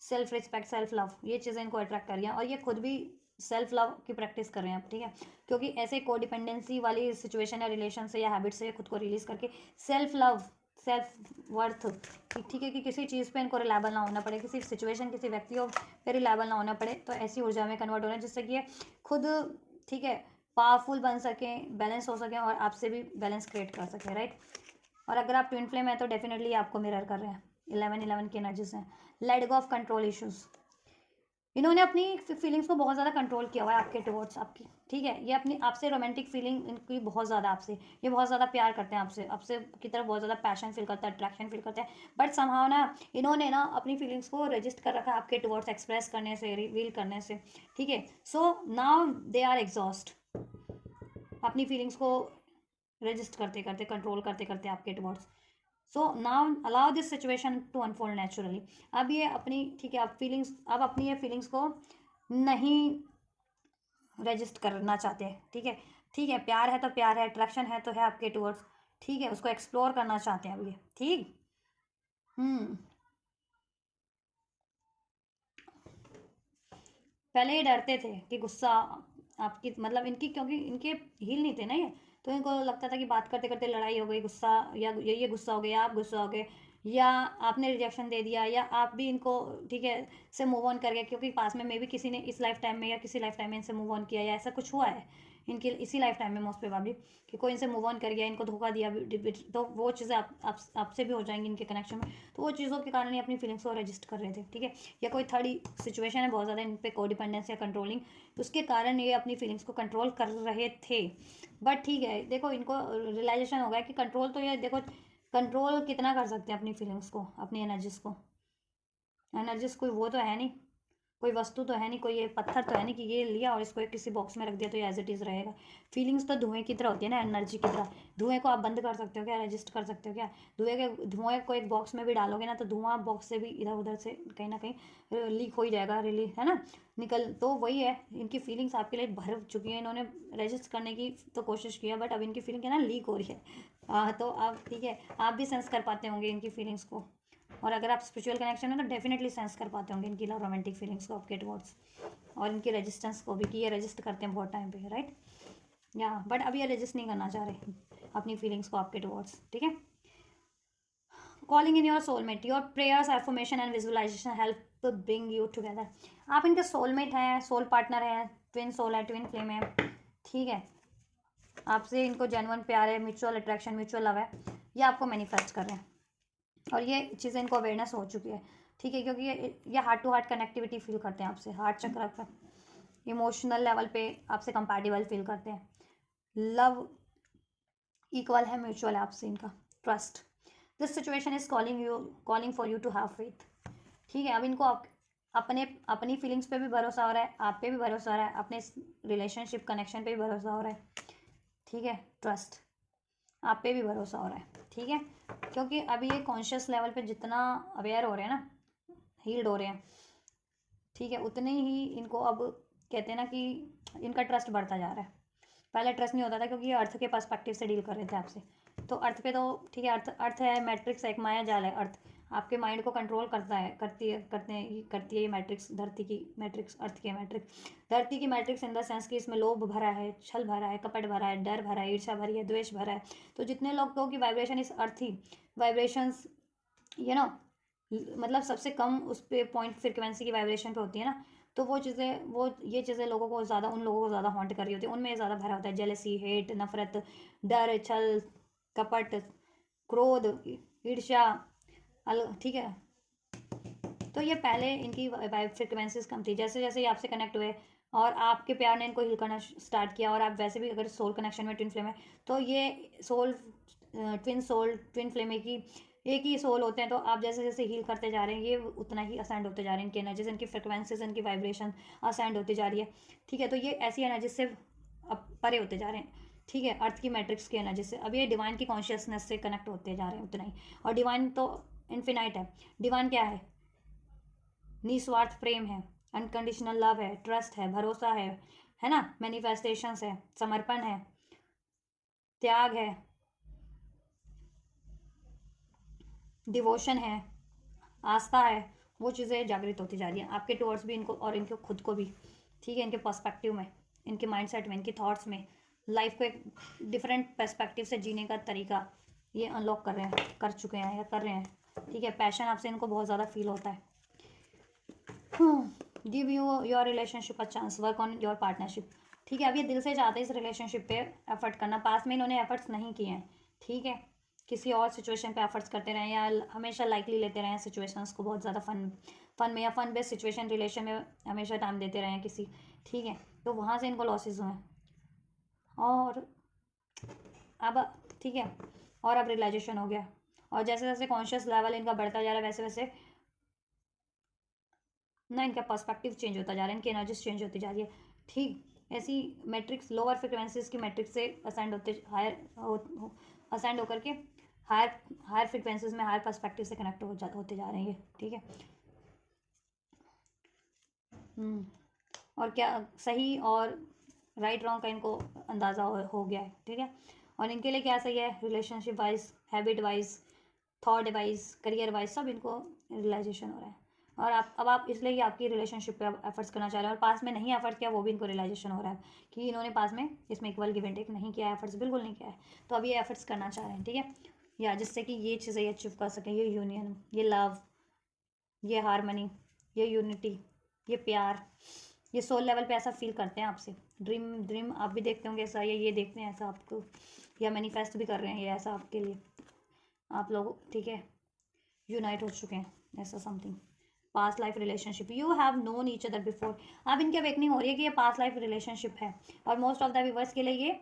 Speaker 1: सेल्फ रिस्पेक्ट, सेल्फ लव, ये चीज़ें इनको अट्रैक्ट कर रही हैं, और ये खुद भी सेल्फ लव की प्रैक्टिस कर रहे हैं आप, ठीक है। क्योंकि ऐसे कोडिपेंडेंसी वाली सिचुएशन या रिलेशन से या हैबिट से खुद को रिलीज़ करके सेल्फ लव, सेल्फ वर्थ, ठीक है, कि किसी चीज़ पे इनको रिलायबल ना होना पड़े, किसी सिचुएशन, किसी व्यक्तियों पे रिलायबल ना होना पड़े, तो ऐसी ऊर्जा में कन्वर्ट हो रहे हैं जिससे कि ये खुद, ठीक है, पावरफुल बन सकें, बैलेंस हो सकें, और आपसे भी बैलेंस क्रिएट कर सकें, राइट। और अगर आप ट्विन फ्लेम है तो डेफिनेटली आपको मिरर कर रहे हैं, 11-11 की एनर्जीज हैं। Let go of control issues, इन्होंने अपनी फीलिंग्स को बहुत ज़्यादा कंट्रोल किया हुआ है आपके टुवर्ड्स आपकी, ठीक है। ये अपनी आपसे रोमांटिक फीलिंग इनकी बहुत ज़्यादा आपसे, ये बहुत ज़्यादा प्यार करते हैं आपसे, आपसे की तरफ बहुत ज़्यादा पैशन फील करते हैं, अट्रैक्शन फील करते हैं, बट समहाउ ना इन्होंने ना अपनी फीलिंग्स को रजिस्ट कर रखा है आपके टुवर्ड्स, एक्सप्रेस करने से, रिवील करने से, ठीक है। So now they are exhaust, अपनी फीलिंग्स को रजिस्ट करते करते, कंट्रोल करते करते आपके towards. So now allow this situation to unfold naturally, अब ये अपनी, ठीक है, आप फीलिंग्स, अब अपनी ये फीलिंग्स को नहीं रजिस्ट करना चाहते हैं, ठीक है, ठीक है। प्यार है तो प्यार है, अट्रैक्शन है तो है आपके टूवर्ड्स, ठीक है, उसको एक्सप्लोर करना चाहते हैं अब ये, ठीक। हम्म। पहले ये डरते थे कि गुस्सा आपकी, मतलब इनकी, क्योंकि इनके हील नहीं थे ना ये, तो इनको लगता था कि बात करते करते लड़ाई हो गई, गुस्सा, या ये गुस्सा हो गया, आप गुस्सा हो गए, या आपने रिजेक्शन दे दिया, या आप भी इनको, ठीक है, से मूव ऑन कर गए, क्योंकि पास में मे भी किसी ने इस लाइफ टाइम में या किसी लाइफ टाइम में इनसे मूव ऑन किया, या ऐसा कुछ हुआ है इनके इसी लाइफ टाइम में मोस्ट प्रोबेबली, कि कोई इनसे मूव ऑन कर गया, इनको धोखा दिया, तो वो चीज़ें आपसे भी हो जाएंगी इनके कनेक्शन में, तो वो चीज़ों के कारण ही अपनी फीलिंग्स को रजिस्ट कर रहे थे, ठीक है। या कोई थर्ड सिचुएशन है बहुत ज़्यादा इन पे कोडिपेंडेंस या कंट्रोलिंग, उसके कारण ये अपनी फीलिंग्स को कंट्रोल कर रहे थे, बट ठीक है, देखो इनको रियलाइजेशन हो गया कि कंट्रोल तो ये, देखो कंट्रोल कितना कर सकते हैं अपनी फीलिंग्स को, अपनी एनर्जीज को, एनर्जीज कोई वो तो है नहीं, कोई वस्तु तो है नहीं, कोई ये पत्थर तो है नहीं कि ये लिया और इसको एक किसी बॉक्स में रख दिया तो ये एज इट इज़ रहेगा। फीलिंग्स तो धुएं की तरह होती है ना, एनर्जी की तरह, धुएं को आप बंद कर सकते हो क्या, रजिस्ट कर सकते हो क्या, धुएं को एक बॉक्स में भी डालोगे ना तो धुआं बॉक्स से भी इधर उधर से कहीं ना कहीं लीक हो ही जाएगा, रिलीज है ना, निकल, तो वही है, इनकी फीलिंग्स आपके लिए भर चुकी है, इन्होंने रजिस्ट करने की तो कोशिश की है, बट अब इनकी फीलिंग है ना लीक हो रही है, तो आप, ठीक है, आप भी सेंस कर पाते होंगे इनकी फीलिंग्स को, और अगर आप स्पिरिचुअल कनेक्शन में तो डेफिनेटली सेंस कर पाते होंगे इनकी रोमांटिक फीलिंग्स को आपके टुवर्ड्स, और इनकी रेजिस्टेंस को भी, कि ये रजिस्ट करते हैं बहुत टाइम पे, राइट, या बट अब ये रजिस्ट नहीं करना चाह रहे अपनी फीलिंग्स को आपके टुवर्ड्स, ठीक है। Calling in your soulmate, your prayers, affirmation and visualisation help bring you together, आप इनके सोलमेट हैं, सोल पार्टनर हैं, ट्विन सोल है, ट्विन फ्लेम है, ठीक है, आपसे इनको जेन्युइन प्यार है, म्यूचुअल अट्रैक्शन, म्यूचुअल लव है, ये आपको मैनिफेस्ट कर रहे हैं, और ये चीज़ें इनको अवेयरनेस हो चुकी है, ठीक है, क्योंकि ये heart to heart connectivity feel करते हैं आपसे, हार्ट चक्र पर, इमोशनल लेवल पे आपसे कंपैटिबल फील करते हैं, लव इक्वल है, म्यूचुअल है आपसे इनका, trust, this situation is calling for you to have faith, ठीक है। अब इनको अपने अपनी फीलिंग्स पे भी भरोसा हो रहा है, आप पे भी भरोसा हो रहा है, अपने रिलेशनशिप कनेक्शन पे भी भरोसा हो रहा है, ठीक है, ट्रस्ट, आप पे भी भरोसा हो रहा है, ठीक है, क्योंकि अभी ये कॉन्शियस लेवल पे जितना अवेयर हो रहे हैं ना, हील्ड हो रहे हैं, ठीक है, उतने ही इनको अब कहते हैं ना कि इनका ट्रस्ट बढ़ता जा रहा है, पहले ट्रस्ट नहीं होता था क्योंकि ये अर्थ के पर्सपेक्टिव से डील कर रहे थे आपसे, तो अर्थ पे तो ठीक है, अर्थ अर्थ है, मैट्रिक्स एक माया जाल है, अर्थ आपके माइंड को कंट्रोल करता है, करती है ये मैट्रिक्स, धरती की मैट्रिक्स, अर्थ की मैट्रिक्स, धरती की मैट्रिक्स इन द सेंस कि इसमें लोभ भरा है, छल भरा है, कपट भरा है, डर भरा है, ईर्ष्या भरी है, द्वेष भरा है, तो जितने लोगों की वाइब्रेशन इस अर्थ ही वाइब्रेशंस, यू नो मतलब सबसे कम उस पे पॉइंट फ्रिक्वेंसी की वाइब्रेशन पे होती है ना, तो वो ये चीज़ें लोगों को ज़्यादा, उन लोगों को ज़्यादा हॉन्ट कर रही होती है, उनमें ज़्यादा भरा होता है जेलसी, हेट, नफरत, डर, छल, कपट, क्रोध, ईर्ष्या, ठीक है। तो ये पहले इनकी वाइब फ्रिक्वेंसीज कम थी, जैसे जैसे ये आपसे कनेक्ट हुए और आपके प्यार ने इनको हील करना स्टार्ट किया, और आप वैसे भी अगर सोल कनेक्शन में ट्विन फ्लेम है, तो ये सोल ट्विन फ्लेम एक ही सोल होते हैं, तो आप जैसे जैसे हील करते जा रहे हैं ये उतना ही असेंड होते जा रहे हैं, इनकी एनर्जीज, इनकी फ्रिक्वेंसीज, इनकी वाइब्रेशन असेंड होती जा रही है, ठीक है। तो ये ऐसी एनर्जी से अब परे होते जा रहे हैं, ठीक है, अर्थ की मैट्रिक्स की एनर्जी से। अब ये डिवाइन की कॉन्शियसनेस से कनेक्ट होते जा रहे हैं उतना ही, और डिवाइन तो इन्फिनाइट है। डिवाइन क्या है? निस्वार्थ प्रेम है, अनकंडीशनल लव है, ट्रस्ट है, भरोसा है ना, मैनिफेस्टेशंस है, समर्पण है, त्याग है, डिवोशन है, आस्था है। वो चीज़ें जागृत होती जा रही हैं आपके टुवर्ड्स भी, इनको और इनके खुद को भी, ठीक है, इनके पर्सपेक्टिव में, इनके माइंडसेट में, इनके थॉट्स में, लाइफ को एक डिफरेंट पर्सपेक्टिव से जीने का तरीका ये अनलॉक कर रहे हैं, कर चुके हैं या कर रहे हैं, ठीक है। पैशन आपसे इनको बहुत ज़्यादा फील होता है। Give you your relationship a chance, work on your partnership, ठीक है। अब ये दिल से चाहते हैं इस रिलेशनशिप पे एफर्ट करना, पास में इन्होंने एफर्ट्स नहीं किए हैं, ठीक है। किसी और सिचुएशन पे एफर्ट्स करते रहे या हमेशा लाइकली लेते रहे सिचुएशंस को, बहुत ज़्यादा फन में या फन बेस्ड सिचुएशन रिलेशन में हमेशा टाइम देते रहे किसी, ठीक है। तो वहाँ से इनको लॉसेज हुए हैं, और अब, ठीक है, और अब रियलाइजेशन हो गया, और जैसे जैसे कॉन्शियस लेवल इनका बढ़ता जा रहा है वैसे वैसे ना इनका पर्सपेक्टिव चेंज होता जा रहा है, इनकी एनर्जीज चेंज होती जा रही है, ठीक। ऐसी मैट्रिक्स लोअर फ्रिक्वेंसीज की मैट्रिक्स से असेंड होते हायर असेंड होकर के हायर हायर फ्रिक्वेंसीज में हायर पर्सपेक्टिव से कनेक्ट होते जा रहे हैं ये, ठीक है। और क्या सही और राइट रॉन्ग का इनको अंदाज़ा हो गया है, ठीक है। और इनके लिए क्या सही है, relationship wise, habit wise, thought wise, career wise, सब इनको रियलाइजेशन हो रहा है। और अब आप इसलिए ही आपकी रिलेशनशिप पे एफर्ट्स करना चाह रहे हैं, और पास में नहीं एफर्ट किया वो भी इनको रियलाइजेशन हो रहा है कि इन्होंने पास में इसमें इक्वल गिव एंड टेक नहीं किया, एफर्ट्स बिल्कुल नहीं किया है, तो अब ये एफर्ट्स करना चाह रहे हैं, ठीक है, या जिससे कि ये चीज़ें ये अचीव कर सकें, ये यूनियन, ये लव, ये हारमनी, ये यूनिटी, ये प्यार, ये सोल लेवल पे ऐसा फील करते हैं आपसे। ड्रीम ड्रीम आप भी देखते होंगे ऐसा, या ये देखते हैं ऐसा आपको, या मैनिफेस्ट भी कर रहे हैं ये ऐसा आपके लिए, आप लोग, ठीक है, यूनाइट हो चुके हैं, ऐसा something. Past life relationship, you have known each other before, अब इनकी अवेकनिंग हो रही है कि ये पास्ट लाइफ रिलेशनशिप है, और मोस्ट ऑफ द व्यूवर्स के लिए ये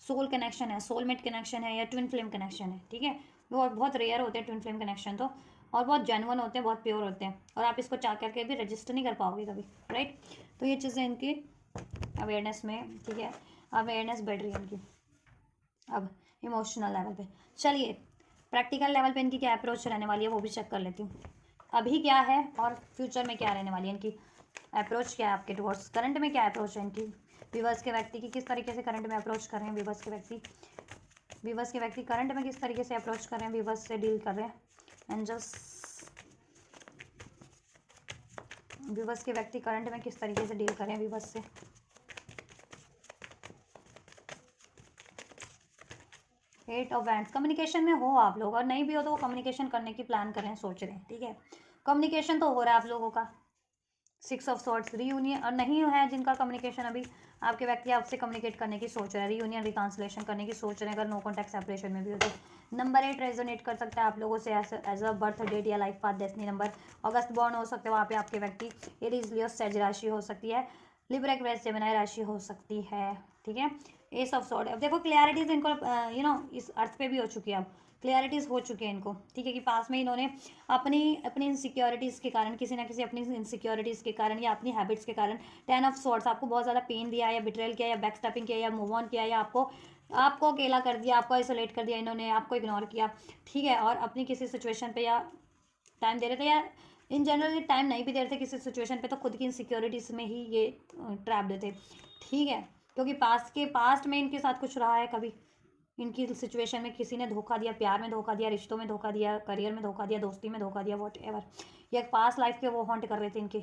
Speaker 1: सोल कनेक्शन है, सोलमेट कनेक्शन है, या ट्विन फ्लेम कनेक्शन है, ठीक है। वो बहुत रेयर होते हैं ट्विन फ्लेम कनेक्शन तो, और बहुत जेन्युइन होते हैं, बहुत प्योर होते हैं, और आप इसको चाह करके भी रजिस्टर नहीं कर पाओगे कभी, राइट। तो ये चीज़ें इनकी अवेयरनेस में, ठीक है, अवेयरनेस बढ़ रही है इनकी। अब इमोशनल लेवल पे चलिए, प्रैक्टिकल लेवल पे इनकी क्या अप्रोच रहने वाली है वो भी चेक कर लेती हूँ, अभी क्या है और फ्यूचर में क्या रहने वाली है इनकी अप्रोच, क्या है आपके टुवर्ड्स, करंट में क्या अप्रोच है इनकी, विवर्स के व्यक्ति की किस तरीके से करंट में अप्रोच कर रहे हैं, विवर्स के व्यक्ति करंट में किस तरीके से अप्रोच कर रहे हैं, विवर्स से डील कर रहे हैं एंजल्स, विवर्स के व्यक्ति करंट में किस तरीके से डील कर रहे हैं विवर्स से, एट ऑफ वैंड्स, कम्युनिकेशन में हो आप लोग, और नहीं भी हो तो वो कम्युनिकेशन करने की प्लान करें, सोच रहे हैं, ठीक है, कम्युनिकेशन तो हो रहा है आप लोगों का, सिक्स ऑफ सॉर्ट्स, रीयूनियन, और नहीं है जिनका कम्युनिकेशन अभी, आपके व्यक्ति आपसे कम्युनिकेट करने की सोच रहे हैं, रीयूनियन रिकांसलेशन करने की सोच रहे हैं, अगर नो कॉन्टैक्ट सेपरेशन में भी हो तो। नंबर 8 रेजोनेट कर सकता है आप लोगों से एज अ बर्थ डेट या लाइफ पाथ डेस्टिनी नंबर, अगस्त बॉर्न हो सकते हैं वहाँ पे आपके व्यक्ति, एरीज लियो सेज राशि हो सकती है, लिब्रा एक्वेरियस जेमिनी राशि हो सकती है, ठीक है। एस ऑफ सॉर्ड, अब देखो क्लियरिटीज इनको इस अर्थ पे भी हो चुकी है, अब क्लियरिटीज हो चुकी है इनको, ठीक है, कि पास में इन्होंने अपनी अपनी इनसिक्योरिटीज़ के कारण, किसी ना किसी अपनी इनसिक्योरिटीज़ के कारण या अपनी हैबिट्स के कारण, 10 ऑफ सॉर्ड्स, आपको बहुत ज़्यादा पेन दिया या बिट्रेल किया या बैक स्टैपिंग किया या मूव ऑन किया, या आपको आपको अकेला कर दिया, आपको आइसोलेट कर दिया इन्होंने, आपको इग्नोर किया, ठीक है, और अपनी किसी सिचुएशन पे या टाइम दे रहे थे, या इन जनरल टाइम नहीं भी दे रहे थे किसी सिचुएशन पे, तो खुद की इनसिक्योरिटीज़ में ही ये ट्रैप्ड थे, ठीक है, क्योंकि पास्ट में इनके साथ कुछ रहा है कभी, इनकी सिचुएशन में किसी ने धोखा दिया, प्यार में धोखा दिया, रिश्तों में धोखा दिया, करियर में धोखा दिया, दोस्ती में धोखा दिया, वॉट एवर, या पास्ट लाइफ के वो हॉन्ट कर रहे थे इनके,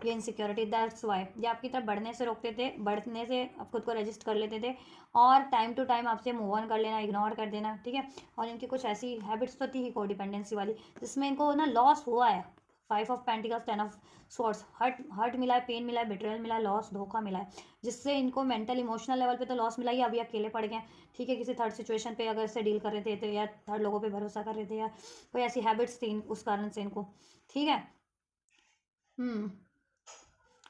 Speaker 1: ये इनसिक्योरिटी, दैट्स वाई ये आपकी तरफ बढ़ने से रोकते थे, बढ़ने से आप खुद को रजिस्ट कर लेते थे, और टाइम टू टाइम आपसे मूव ऑन कर लेना, इग्नोर कर देना, ठीक है। और इनकी कुछ ऐसी हैबिट्स तो थी ही को डिपेंडेंसी वाली, जिसमें इनको ना लॉस हुआ है। 5 of pentacles, 10 of swords, hurt hurt मिला है, पेन मिला है, बिट्रेयल मिला है, लॉस, धोखा मिला है, जिससे इनको मेंटल इमोशनल लेवल पे तो लॉस मिला ही, अभी अकेले पड़ गए, ठीक है। किसी थर्ड सिचुएशन पे अगर से डील कर रहे थे तो, या थर्ड लोगों पे भरोसा कर रहे थे, या कोई ऐसी हैबिट्स थी उस कारण से इनको, ठीक है।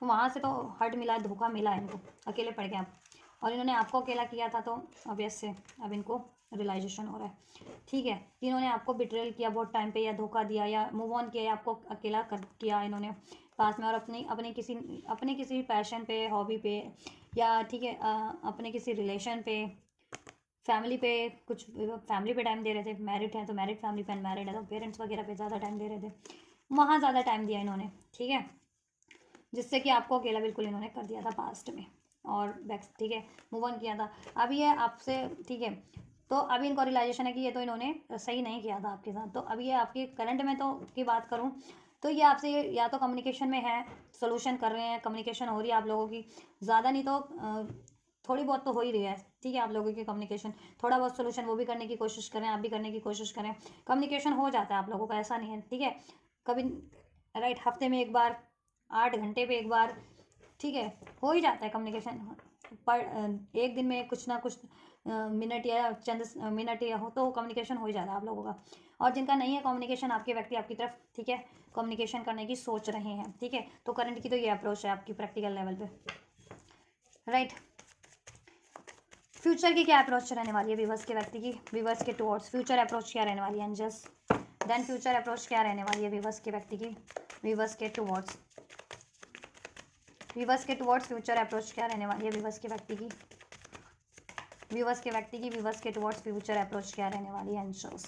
Speaker 1: वहाँ से तो हर्ट मिला, धोखा मिला इनको, अकेले पड़ गए आप, और इन्होंने आपको अकेला किया था, तो ऑब्वियस से अब इनको रियलाइजेशन हो रहा है, ठीक है। इन्होंने आपको बिट्रेल किया बहुत टाइम पे, या धोखा दिया, या मूव ऑन किया, या आपको अकेला कर किया इन्होंने पास में, और अपने किसी पैशन पे, हॉबी पे, या ठीक है अपने किसी रिलेशन पे, फैमिली पे, कुछ फैमिली पे टाइम दे रहे थे, मैरिड हैं तो मैरिड फैमिली पे, अनमैरिड है तो पेरेंट्स वगैरह पे ज़्यादा टाइम दे रहे थे, वहाँ ज़्यादा टाइम दिया इन्होंने, ठीक है, जिससे कि आपको अकेला बिल्कुल इन्होंने कर दिया था पास्ट में, और बैक, ठीक है, मूव ऑन किया था। अभी ये आपसे, ठीक है, तो अभी इनको रियलाइजेशन है कि ये तो इन्होंने सही नहीं किया था आपके साथ, तो अभी ये आपकी करंट में तो की बात करूँ तो ये आपसे या तो कम्युनिकेशन में है, सोल्यूशन कर रहे हैं, कम्युनिकेशन हो रही है आप लोगों की, ज़्यादा नहीं तो थोड़ी बहुत तो हो ही रही है, ठीक है, आप लोगों की कम्युनिकेशन, थोड़ा बहुत सोल्यूशन वो भी करने की कोशिश करें, आप भी करने की कोशिश करें, कम्युनिकेशन हो जाता है आप लोगों का, ऐसा नहीं है, ठीक है। कभी राइट, हफ्ते में एक बार, 8 घंटे पे एक बार, ठीक है, हो ही जाता है कम्युनिकेशन, पर एक दिन में कुछ ना कुछ मिनट या चंद मिनट या हो तो कम्युनिकेशन हो ही जाता है आप लोगों का। और जिनका नहीं है कम्युनिकेशन, आपके व्यक्ति आपकी तरफ, ठीक है, कम्युनिकेशन करने की सोच रहे हैं, ठीक है, तो करंट की तो ये अप्रोच है आपकी प्रैक्टिकल लेवल पे, राइट। फ्यूचर की क्या अप्रोच रहने वाली है विवर्स के व्यक्ति की, विवर्स के टुवर्ड्स फ्यूचर अप्रोच क्या रहने वाली है एंजल्स, देन फ्यूचर अप्रोच क्या रहने वाली है विवर्स के व्यक्ति की, विवर्स के टुवर्ड्स, विवर्स के टुवर्ड्स फ्यूचर अप्रोच क्या रहने वाली है विवर्स के व्यक्ति की, विवर्स के व्यक्ति की विवर्स के टुवर्ड्स फ्यूचर अप्रोच क्या रहने वाली है एंजल्स,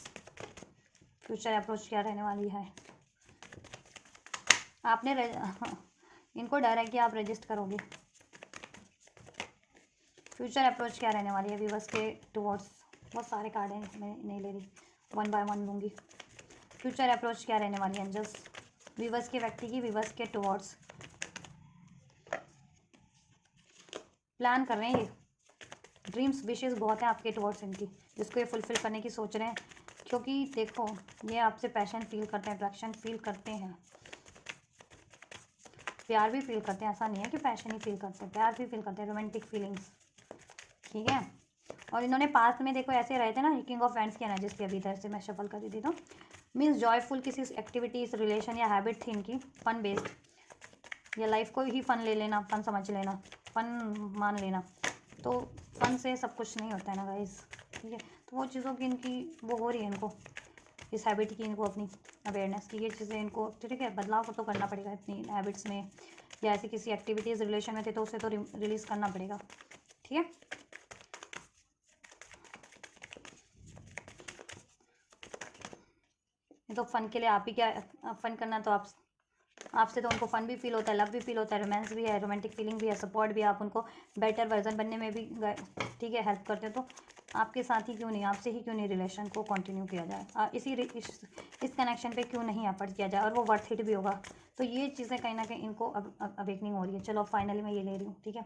Speaker 1: फ्यूचर अप्रोच क्या रहने वाली है। आपने इनको डर है कि आप रजिस्ट करोगे, फ्यूचर अप्रोच क्या रहने वाली है विवर्स के टुवर्ड्स, बहुत सारे कार्ड हैं, मैं नहीं ले रही, 1 बाय 1 लूँगी। फ्यूचर अप्रोच क्या रहने वाली है एंजल्स, विवर्स के व्यक्ति की विवर्स के टुवर्ड्स, प्लान कर रहे हैं ये, ड्रीम्स विशेस बहुत हैं आपके टुवर्ड्स इनकी, जिसको ये फुलफिल करने की सोच रहे हैं, क्योंकि देखो ये आपसे पैशन फील करते हैं, अट्रैक्शन फील करते हैं, प्यार भी फील करते हैं, ऐसा नहीं है कि पैशन ही फील करते हैं, प्यार भी फील करते हैं, रोमांटिक फीलिंग्स, ठीक है। और इन्होंने पास्ट में देखो ऐसे रहे थे ना, किंग ऑफ वैंड्स की एनर्जीज की, अभी इधर से मैं शफल कर दी थी, तो मीन्स जॉयफुल किसी एक्टिविटीज़, रिलेशन या हैबिट थी इनकी, फन बेस्ड, या लाइफ को ही फन ले लेना, फन समझ लेना, फन मान लेना, तो फन से सब कुछ नहीं होता है ना गाइस, ठीक है। तो वो चीज़ों की इनकी वो हो रही है इनको, इस हैबिट की इनको अपनी अवेयरनेस की, ये चीज़ें इनको, ठीक है, बदलाव तो करना पड़ेगा अपनी हैबिट्स में, या ऐसी किसी एक्टिविटीज़ रिलेशन में थे तो उसे तो रिलीज़ करना पड़ेगा, ठीक है। तो फन के लिए आप ही क्या, फन करना तो आपसे तो उनको फन भी फील होता है, लव भी फील होता है, रोमांस भी है, रोमांटिक फीलिंग भी है, सपोर्ट भी है, आप उनको बेटर वर्जन बनने में भी, ठीक है, हेल्प करते हो, तो आपके साथ ही क्यों नहीं, आपसे ही क्यों नहीं रिलेशन को कंटिन्यू किया जाए, इस कनेक्शन पे क्यों नहीं एफर्ट किया जाए, और वो वर्थ इट भी होगा। तो ये चीज़ें कहीं ना कहीं इनको अब अवेकनिंग हो रही है। चलो फाइनली मैं ये ले रही हूँ, ठीक है,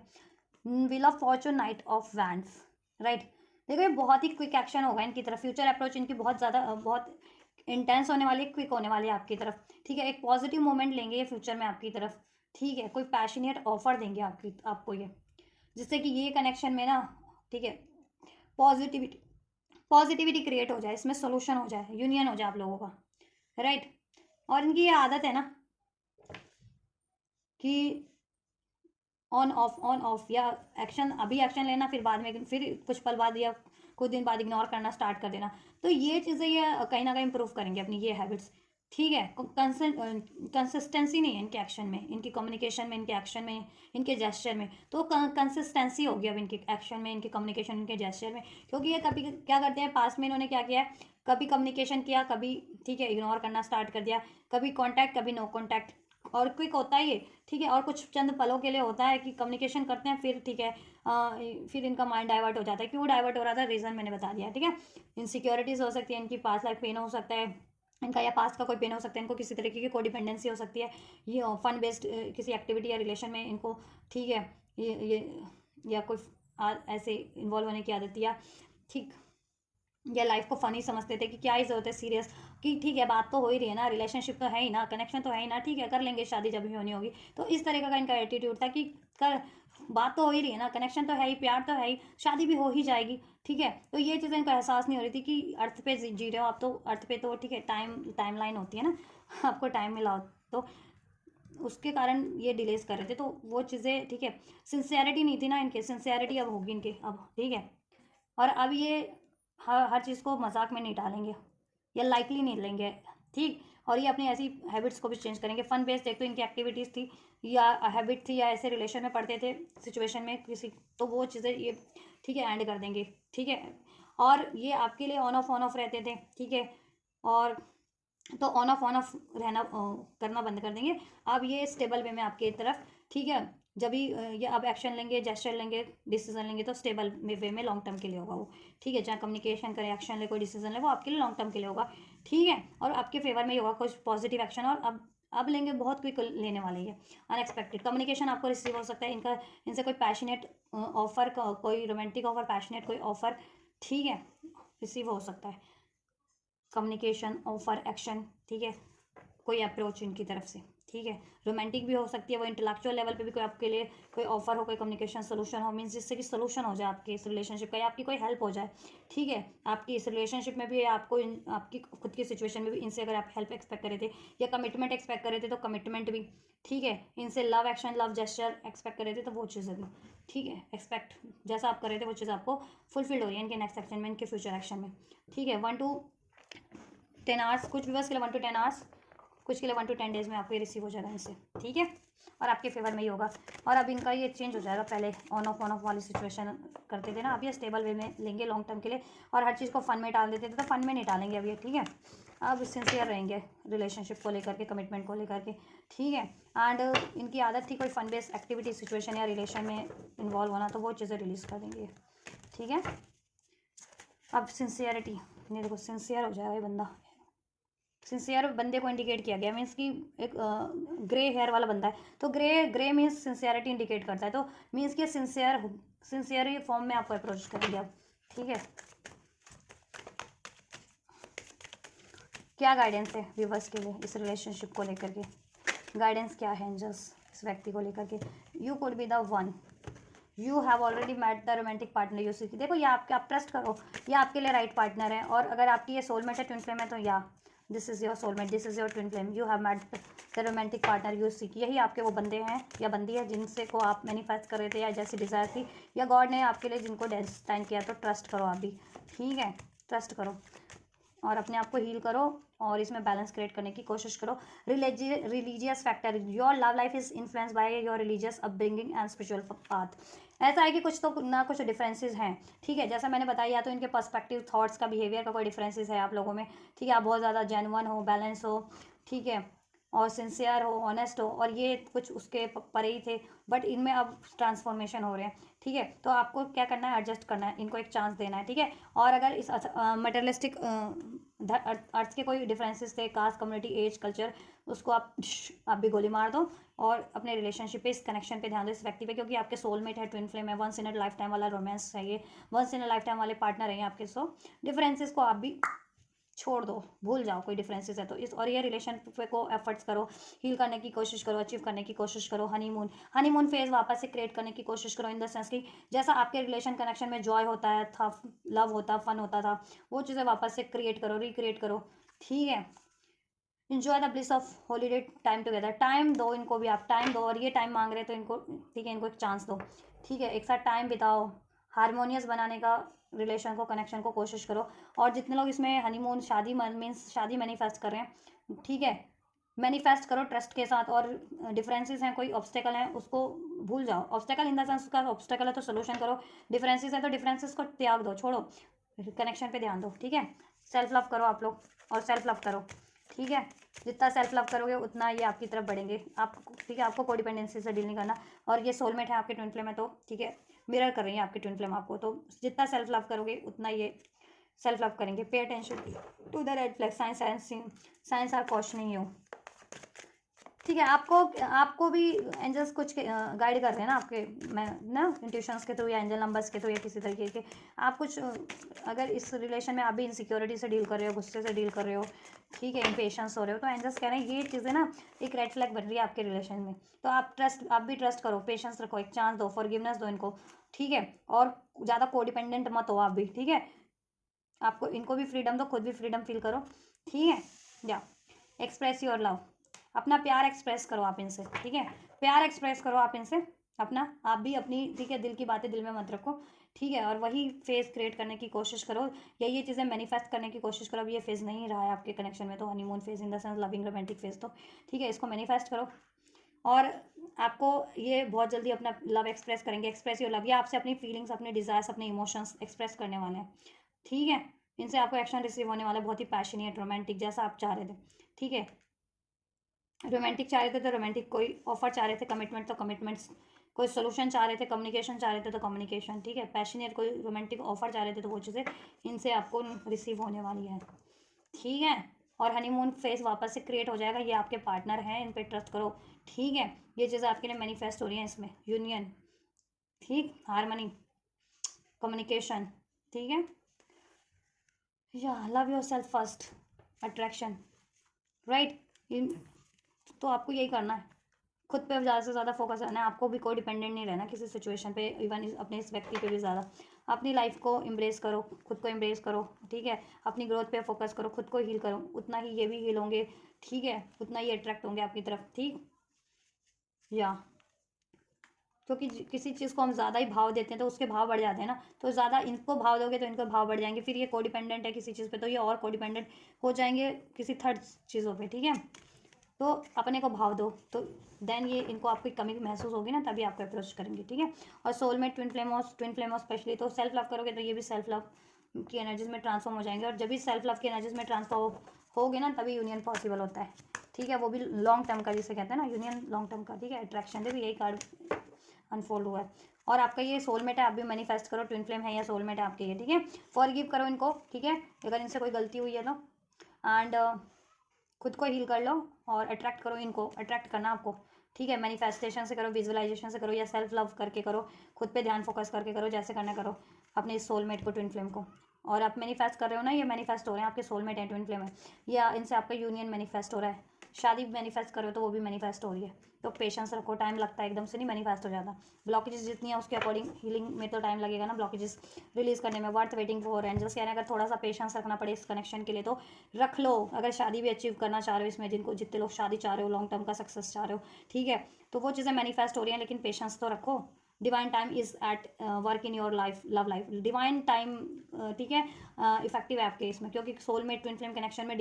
Speaker 1: wheel of Fortune, night of wands, right. देखो ये बहुत ही क्विक एक्शन होगा इनकी तरफ, फ्यूचर अप्रोच इनकी बहुत ज़्यादा बहुत इंटेंस होने वाली है, क्विक होने वाली है आपकी तरफ, ठीक है। एक पॉजिटिव मोमेंट लेंगे ये फ्यूचर में आपकी तरफ, ठीक है, कोई पैशनेट ऑफर देंगे आपको ये, जिससे कि ये कनेक्शन में ना, ठीक है, पॉजिटिविटी पॉजिटिविटी क्रिएट हो जाए, इसमें सोल्यूशन हो जाए, यूनियन हो जाए आप लोगों का, राइट। और इनकी ये आदत है ना कि ऑन ऑफ, या एक्शन, अभी एक्शन लेना, फिर बाद में, फिर कुछ पल बाद या कुछ दिन बाद इग्नोर करना स्टार्ट कर देना, तो ये चीज़ें ये कहीं ना कहीं इंप्रूव करेंगे अपनी ये हैबिट्स, ठीक है। कंसिस्टेंसी नहीं है इनके एक्शन में, इनकी कम्युनिकेशन में, इनके एक्शन में, इनके जेस्चर में, तो कंसिस्टेंसी होगी अब इनके एक्शन में, इनके कम्युनिकेशन, इनके जेस्चर में, क्योंकि ये कभी क्या करते हैं, पास में इन्होंने क्या किया है, कभी कम्युनिकेशन किया, कभी, ठीक है, इग्नोर करना स्टार्ट कर दिया, कभी कॉन्टैक्ट, कभी नो कॉन्टैक्ट, और क्विक होता है ये, ठीक है, और कुछ चंद पलों के लिए होता है कि कम्युनिकेशन करते हैं, फिर ठीक है, फिर इनका माइंड डाइवर्ट हो जाता है, क्यों डाइवर्ट हो रहा था, रीज़न मैंने बता दिया, ठीक है। इनसिक्योरिटीज़ हो सकती है इनकी, पास लाइफ पेन हो सकता है, इनका या पास्ट का कोई पेन हो सकता है, इनको किसी तरीके की कोई डिपेंडेंसी हो सकती है, ये फन बेस्ड किसी एक्टिविटी या रिलेशन में इनको, ठीक है, ये या कोई ऐसे इन्वॉल्व होने की आदत, या ठीक, या लाइफ को फनी समझते थे कि क्या ही जरूरत है सीरियस, कि ठीक है बात तो हो ही रही है ना, रिलेशनशिप तो है ही ना, कनेक्शन तो है ही ना, ठीक है कर लेंगे शादी जब भी होनी होगी। तो इस तरीके का इनका एटीट्यूड था कि कर, बात तो हो ही रही है ना, कनेक्शन तो है ही, प्यार तो है ही, शादी भी हो ही जाएगी, ठीक है। तो ये चीज़ें इनको एहसास नहीं हो रही थी कि अर्थ पे जी रहे हो आप, तो अर्थ पे तो ठीक है टाइम लाइन होती है ना, आपको टाइम मिला हो, तो उसके कारण ये डिलेज कर रहे थे। तो वो चीज़ें ठीक है, सिंसियरिटी नहीं थी ना इनके, सिंसियरिटी अब होगी इनके अब, ठीक है। और अब ये हर चीज़ को मजाक में नहीं डालेंगे या लाइटली नहीं लेंगे, ठीक। और ये अपनी ऐसी हैबिट्स को भी चेंज करेंगे, फन बेस्ड एक तो इनकी एक्टिविटीज़ थी या हैबिट थी, या ऐसे रिलेशन में पढ़ते थे सिचुएशन में किसी, तो वो चीज़ें ये ठीक है एंड कर देंगे, ठीक है। और ये आपके लिए ऑन ऑफ रहते थे, ठीक है। और तो ऑन ऑफ रहना करना बंद कर देंगे। अब ये स्टेबल वे में आपके तरफ, ठीक है, जब भी ये अब एक्शन लेंगे, जेस्चर लेंगे, डिसीजन लेंगे, तो स्टेबल वे में लॉन्ग टर्म के लिए होगा वो, ठीक है। चाहे कम्युनिकेशन करे, एक्शन ले, कोई डिसीजन ले, वो आपके लिए लॉन्ग टर्म के लिए होगा, ठीक है। और आपके फेवर में ही होगा कुछ पॉजिटिव एक्शन, और अब लेंगे बहुत क्विक लेने वाले हैं। अनएक्सपेक्टेड कम्युनिकेशन आपको रिसीव हो सकता है इनका, इनसे कोई पैशनेट ऑफर, कोई रोमांटिक ऑफर, पैशनेट कोई ऑफर, ठीक है, रिसीव हो सकता है। कम्युनिकेशन ऑफर एक्शन, ठीक है, कोई अप्रोच इनकी तरफ से, ठीक है। रोमांटिक भी हो सकती है, वो इंटेलेक्चुअल लेवल पे भी कोई आपके लिए कोई ऑफर हो, कोई कम्युनिकेशन सोल्यूशन हो, मीन्स जिससे कि सोल्यूशन हो जाए आपके इस रिलेशनशिप का, या आपकी कोई हेल्प हो जाए, ठीक है। आपकी इस रिलेशनशिप में भी आपको आपकी खुद की सिचुएशन में भी इनसे अगर आप हेल्प एक्सपेक्ट करे थे या कमिटमेंट एक्सपेक्ट करे थे, तो कमिटमेंट भी, ठीक है। इनसे love action, love gesture expect करे थे, तो वो चीज़ें भी, ठीक है, एक्सपेक्ट जैसा आप कर रहे थे वो चीज़ आपको फुलफिल्ड हो रही है इनके नेक्स्ट एक्शन में, इनके फ्यूचर एक्शन में, ठीक है। 1 to 10 आवर्स, कुछ व्यूवर्स के लिए 1 to 10 आवर्स, कुछ के लिए 1 to 10 डेज में आपको ये रिसीव हो जाएगा इनसे, ठीक है। और आपके फेवर में ही होगा। और अब इनका ये चेंज हो जाएगा, पहले ऑन ऑफ वाली सिचुएशन करते थे ना, अब ये स्टेबल वे में लेंगे लॉन्ग टर्म के लिए, और हर चीज़ को फन में डाल देते थे, तो फन में नहीं डालेंगे अब ये, ठीक है। अब सिंसियर रहेंगे रिलेशनशिप को लेकर के, कमिटमेंट को लेकर के, ठीक है। एंड इनकी आदत थी कोई फन बेस्ड एक्टिविटी सिचुएशन या रिलेशन में इन्वॉल्व होना, तो वो चीज़ें रिलीज़ कर देंगे, ठीक है। अब सिंसियरिटी, नहीं देखो सिंसियर हो जाएगा ये बंदा, सिंसियर बंदे को इंडिकेट किया गया, मीन्स कि एक ग्रे हेयर वाला बंदा है, तो grey grey means sincerity indicate करता है, तो मीन्स कि सिंसियर फॉर्म में आपको अप्रोच करेंगे अब, ठीक है। क्या गाइडेंस है व्यूवर्स के लिए इस रिलेशनशिप को लेकर के, गाइडेंस क्या है एंजल्स इस व्यक्ति को लेकर के। You could be the one, you have already met the romantic partner you seek, देखो ये आपके, आप ट्रस्ट करो, ये आपके लिए राइट पार्टनर है। और अगर आपकी ये सोलमेट है, ट्विन फ्लेम है, तो या this is your soulmate, this is your twin flame, you have met the romantic partner you seek, यही आपके वो बंदे हैं या बंदी है जिनसे को आप मैनिफेस्ट कर रहे थे, या जैसी डिज़ायर थी, या गॉड ने आपके लिए जिनको डेस्टाइन किया, तो ट्रस्ट करो आप भी, ठीक है, ट्रस्ट करो और अपने आप को हील करो और इसमें बैलेंस क्रिएट करने की कोशिश करो। Religious factor, your love life is influence by your religious upbringing and spiritual path. ऐसा है कि कुछ तो ना कुछ डिफरेंसेस हैं, ठीक है, जैसा मैंने बताया, या तो इनके पर्सपेक्टिव थॉट्स का, बिहेवियर का कोई डिफरेंसेस है आप लोगों में, ठीक है। आप बहुत ज़्यादा जेन्युइन हो, बैलेंस हो, ठीक है, और सिंसियर हो, ऑनेस्ट हो, और ये कुछ उसके परे ही थे, बट इनमें अब ट्रांसफॉर्मेशन हो रहे हैं, ठीक है। तो आपको क्या करना है, एडजस्ट करना है, इनको एक चांस देना है, ठीक है। और अगर इस मटेरियलिस्टिक अर्थ के कोई डिफरेंसेस थे, कास्ट, कम्युनिटी, एज, कल्चर, उसको आप भी गोली मार दो और अपने रिलेशनशिप पे, इस कनेक्शन पे ध्यान दो, इस व्यक्ति पे, क्योंकि आपके सोलमेट है, ट्विन फ्लेम है, once in a life time वाला रोमांस है ये, once in a life time वाले पार्टनर है आपके। सो डिफरेंसेस को आप भी छोड़ दो, भूल जाओ कोई डिफरेंसेस है तो इस, और ये रिलेशन को एफर्ट्स करो, हील करने की कोशिश करो, अचीव करने की कोशिश करो, हनीमून फेज वापस से क्रिएट करने की कोशिश करो, इन द सेंस कि जैसा आपके रिलेशन कनेक्शन में जॉय होता है था, लव होता, फन होता था, वो चीज़ें वापस से क्रिएट करो, रिक्रिएट करो, ठीक है। Enjoy the bliss of holiday time together, time दो इनको भी, आप टाइम दो, और ये टाइम मांग रहे हैं तो इनको, ठीक है, इनको एक चांस दो, ठीक है, एक साथ टाइम बिताओ, हारमोनियस बनाने का रिलेशन को, कनेक्शन को कोशिश करो। और जितने लोग इसमें हनीमून, शादी मीन्स शादी मैनिफेस्ट कर रहे हैं, ठीक है, मैनिफेस्ट करो ट्रस्ट के साथ। और डिफरेंसेस हैं, कोई ऑब्स्टेकल है उसको भूल जाओ, ऑब्स्टेकल इन द सेंस उसका ऑब्स्टेकल है तो सोल्यूशन करो, डिफरेंसेस है तो डिफरेंसेस को त्याग दो, छोड़ो, कनेक्शन पे ध्यान दो, ठीक है। सेल्फ लव करो आप लोग, और सेल्फ लव करो, ठीक है। जितना सेल्फ लव करोगे उतना ये आपकी तरफ बढ़ेंगे, आप, ठीक है, आपको कोडिपेंडेंसी से डील नहीं करना। और ये सोलमेट है आपके ट्विन फ्लेम है, तो ठीक है, मिरर कर रही है आपकी ट्विन फ्लेम आपको, तो जितना सेल्फ लव करोगे उतना ये सेल्फ लव करेंगे। Pay attention to the red flag, signs are questioning you. ठीक है, आपको भी एंजल्स कुछ गाइड कर रहे हैं ना आपके, मैं ना इंट्यूशंस के थ्रू या एंजल नंबर्स के थ्रू या किसी तरीके के। आप कुछ अगर इस रिलेशन में आप भी इनसिक्योरिटी से डील कर रहे हो, गुस्से से डील कर रहे हो, ठीक है, इम्पेशंस हो रहे हो, तो एंजल्स कह रहे हैं ये चीज़ें ना एक रेड फ्लैग बन रही है आपके रिलेशन में। तो आप भी ट्रस्ट करो, पेशेंस रखो, एक चांस दो, फॉरगिवनेस दो इनको, ठीक है। और ज़्यादा कोडिपेंडेंट मत हो आप भी, ठीक है। आपको इनको भी फ्रीडम दो, खुद भी फ्रीडम फील करो, ठीक है। या एक्सप्रेस योर लव, अपना प्यार एक्सप्रेस करो आप इनसे, ठीक है। प्यार एक्सप्रेस करो आप इनसे अपना, आप भी अपनी, ठीक है, दिल की बातें दिल में मत रखो, ठीक है। और वही फेज क्रिएट करने की कोशिश करो, या ये चीज़ें मैनिफेस्ट करने की कोशिश करो। अब ये फेज नहीं रहा है आपके कनेक्शन में, तो honeymoon phase in the sense loving romantic phase, तो ठीक है, इसको मैनिफेस्ट करो। और आपको ये बहुत जल्दी अपना लव एक्सप्रेस करेंगे। एक्सप्रेस योर लव, या आपसे अपनी फीलिंग्स, अपने डिज़ायर्स, अपने इमोशंस एक्सप्रेस करने वाले हैं, ठीक है। इनसे आपको एक्शन रिसीव होने वाला है, बहुत ही पैशनेट, रोमांटिक, जैसा आप चाह रहे थे, ठीक है। रोमांटिक चाह रहे थे तो रोमांटिक, कोई ऑफर चाह रहे थे कमिटमेंट तो कमिटमेंट्स, कोई सोल्यूशन चाह रहे थे, कम्युनिकेशन चाह रहे थे तो कम्युनिकेशन, ठीक है। पैशनेट कोई रोमांटिक ऑफर चाह रहे थे तो वो चीज़ें इनसे आपको रिसीव होने वाली है, ठीक है। और हनीमून फेज वापस से क्रिएट हो जाएगा, ये आपके पार्टनर हैं, इन पे ट्रस्ट करो, ठीक है। ये चीज़ें आपके लिए मैनिफेस्ट हो रही हैं इसमें, यूनियन, ठीक, हारमनी, कम्युनिकेशन, ठीक है। या love your self first, attraction, right. तो आपको यही करना है, खुद पे ज़्यादा से ज़्यादा फोकस करना है। आपको भी कोई डिपेंडेंट नहीं रहना किसी सिचुएशन पे, इवन अपने इस व्यक्ति पे भी ज़्यादा। अपनी लाइफ को एम्ब्रेस करो, खुद को एम्ब्रेस करो, ठीक है। अपनी ग्रोथ पे फोकस करो, खुद को हील करो, उतना ही ये भी हील होंगे, ठीक है, उतना ही अट्रैक्ट होंगे आपकी तरफ, ठीक। या क्योंकि किसी चीज़ को हम ज़्यादा ही भाव देते हैं तो उसके भाव बढ़ जाते हैं ना, तो ज़्यादा इनको भाव दोगे तो इनके भाव बढ़ जाएंगे, फिर ये कोडिपेंडेंट है किसी चीज़ पे, तो ये और कोडिपेंडेंट हो जाएंगे किसी थर्ड चीज़ों पे, ठीक है। तो अपने को भाव दो, तो देन ये इनको आपकी कमी महसूस होगी ना, तभी आपको अप्रोच करेंगे, ठीक है। और सोलमेट, ट्विन फ्लेम हो स्पेशली, तो सेल्फ लव करोगे तो ये भी सेल्फ लव की एनर्जीज में ट्रांसफॉर्म हो जाएंगे। और जब भी सेल्फ लव की एनर्जीज में ट्रांसफॉर्म होगे ना, तभी यूनियन पॉसिबल होता है, ठीक है। वो भी लॉन्ग टर्म का, जिसे कहते हैं ना यूनियन लॉन्ग टर्म का, ठीक है। अट्रैक्शन, देखो यही कार्ड अनफोल्ड हुआ है। और आपका ये सोलमेट है, आप भी मैनिफेस्ट करो, ट्विन फ्लेम है या सोलमेट है आपके ये, ठीक है। फॉरगिव करो इनको, ठीक है, अगर इनसे कोई गलती हुई है तो। एंड खुद को हील कर लो और अट्रैक्ट करो इनको, अट्रैक्ट करना आपको, ठीक है। मैनिफेस्टेशन से करो, विजुअलाइजेशन से करो, या सेल्फ लव करके करो, खुद पे ध्यान फोकस करके करो, जैसे करना करो अपने इस सोलमेट को, ट्विन फ्लेम को। और आप मैनिफेस्ट कर रहे हो ना, ये मैनिफेस्ट हो रहे हैं, आपके सोलमेट है, ट्विन फ्लेम है, या इनसे आपका यूनियन मैनिफेस्ट हो रहा है। शादी मैनिफेस्ट करो तो वो भी मैनिफेस्ट हो रही है। तो पेशेंस रखो, टाइम लगता है, एकदम से नहीं मैनिफेस्ट हो जाता। ब्लॉकेजेस जितनी है उसके अकॉर्डिंग हीलिंग में तो टाइम लगेगा ना, ब्लॉकेजेस रिलीज करने में। वर्थ वेटिंग फॉर एंजल्स कह रहे हैं अगर थोड़ा सा पेशेंस रखना पड़े इस कनेक्शन के लिए तो रख लो। अगर शादी भी अचीव करना चाह रहे हो इसमें, जिनको जितने लोग शादी चाह रहे हो, लॉन्ग टर्म का सक्सेस चाह रहे हो, ठीक है, तो वो चीज़ें मैनिफेस्ट हो रही हैं, लेकिन पेशेंस तो रखो। Divine time is at work in your life, love life, divine time, ठीक है, इफेक्टिव है आपके इसमें, क्योंकि सोलमेट ट्विन फ्लेम कनेक्शन में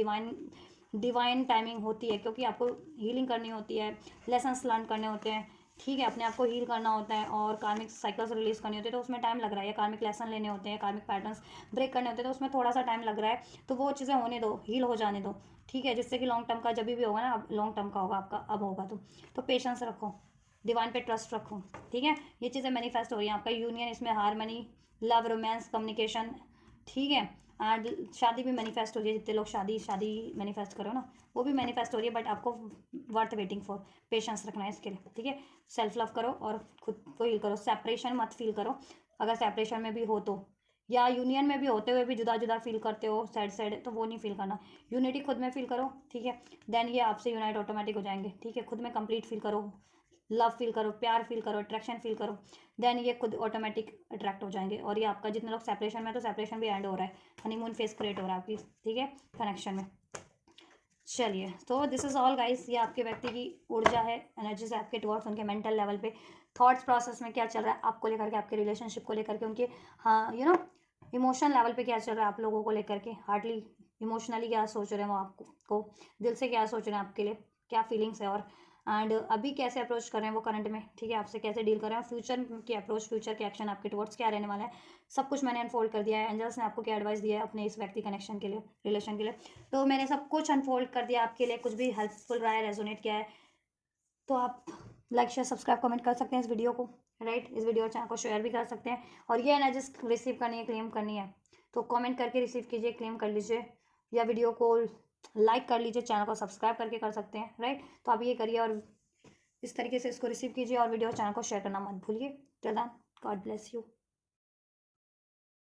Speaker 1: डिवाइन टाइमिंग होती है, क्योंकि आपको हीलिंग करनी होती है, लेसन्स लर्न करने होते हैं, ठीक है, अपने आप को हील करना होता है, और कार्मिक साइकिल्स रिलीज करनी होती है, तो उसमें टाइम लग रहा है। या कार्मिक लेसन लेने होते हैं, कार्मिक पैटर्न्स ब्रेक करने होते हैं, तो उसमें थोड़ा सा टाइम लग रहा है। तो वो चीज़ें होने दो, हील हो जाने दो, ठीक है, जिससे कि लॉन्ग टर्म का जब भी होगा ना, अब लॉन्ग टर्म का होगा आपका, अब होगा तो पेशेंस रखो, डिवाइन पे ट्रस्ट रखो, ठीक है। ये चीज़ें मैनिफेस्ट हो रही हैं, आपका यूनियन इसमें हारमनी, लव, रोमांस, कम्युनिकेशन, ठीक है। एंड शादी भी मैनिफेस्ट हो रही है, जितने लोग शादी मैनिफेस्ट करो ना, वो भी मैनिफेस्ट हो रही है, बट आपको वर्थ वेटिंग फॉर, पेशेंस रखना है इसके लिए, ठीक है। सेल्फ लव करो और खुद को हील करो, सेपरेशन मत फील करो, अगर सेपरेशन में भी हो तो, या यूनियन में भी होते हुए भी जुदा जुदा फील करते हो, सैड सैड, तो वो नहीं फील करना। यूनिटी खुद में फील करो, ठीक है, देन ये आपसे यूनाइट ऑटोमेटिक हो जाएंगे, ठीक है। खुद में कंप्लीट फील करो, लव फील करो, प्यार फील करो, अट्रैक्शन फील करो, देन ये खुद ऑटोमेटिक अट्रैक्ट हो जाएंगे। और ये आपका, जितने लोग सेपरेशन में, तो सेपरेशन भी एंड हो रहा है, हनीमून फेस क्रिएट हो रहा है आपकी, ठीक है, कनेक्शन में। चलिए, तो दिस इज ऑल गाइस, ये आपके व्यक्ति की ऊर्जा है, एनर्जीज है आपके टुवर्ड्स, उनके मेंटल लेवल पे, थॉट्स प्रोसेस में क्या चल रहा है आपको लेकर के, आपके रिलेशनशिप को लेकर के, उनके, हाँ इमोशन लेवल पे क्या चल रहा है आप लोगों को लेकर के, हार्टली इमोशनली क्या सोच रहे हैं वो आपको, दिल से क्या सोच रहे हैं आपके लिए, क्या फीलिंग्स है, और एंड अभी कैसे अप्रोच कर रहे हैं वो करंट में, ठीक है, आपसे कैसे डील कर रहे हैं, फ्यूचर की अप्रोच, फ्यूचर के एक्शन आपके टुवर्ड्स क्या रहने वाला है, सब कुछ मैंने अनफोल्ड कर दिया है। एंजल्स ने आपको क्या एडवाइस दिया है अपने इस व्यक्ति कनेक्शन के लिए, रिलेशन के लिए, तो मैंने सब कुछ अनफोल्ड कर दिया आपके लिए। कुछ भी हेल्पफुल रहा है, रेजोनेट किया है, तो आप लाइक शेयर सब्सक्राइब कमेंट कर सकते हैं इस वीडियो को, राइट, इस वीडियो और चैनल को शेयर भी कर सकते हैं। और ये एनर्जीज रिसीव करनी है, क्लेम करनी है, तो कमेंट करके रिसीव कीजिए, क्लेम कर लीजिए, या वीडियो को लाइक कर लीजिए, चैनल को सब्सक्राइब करके कर सकते हैं, राइट। तो आप ये करिए और इस तरीके से इसको रिसीव कीजिए, और वीडियो चैनल को शेयर करना मत भूलिए। Till then, God bless you.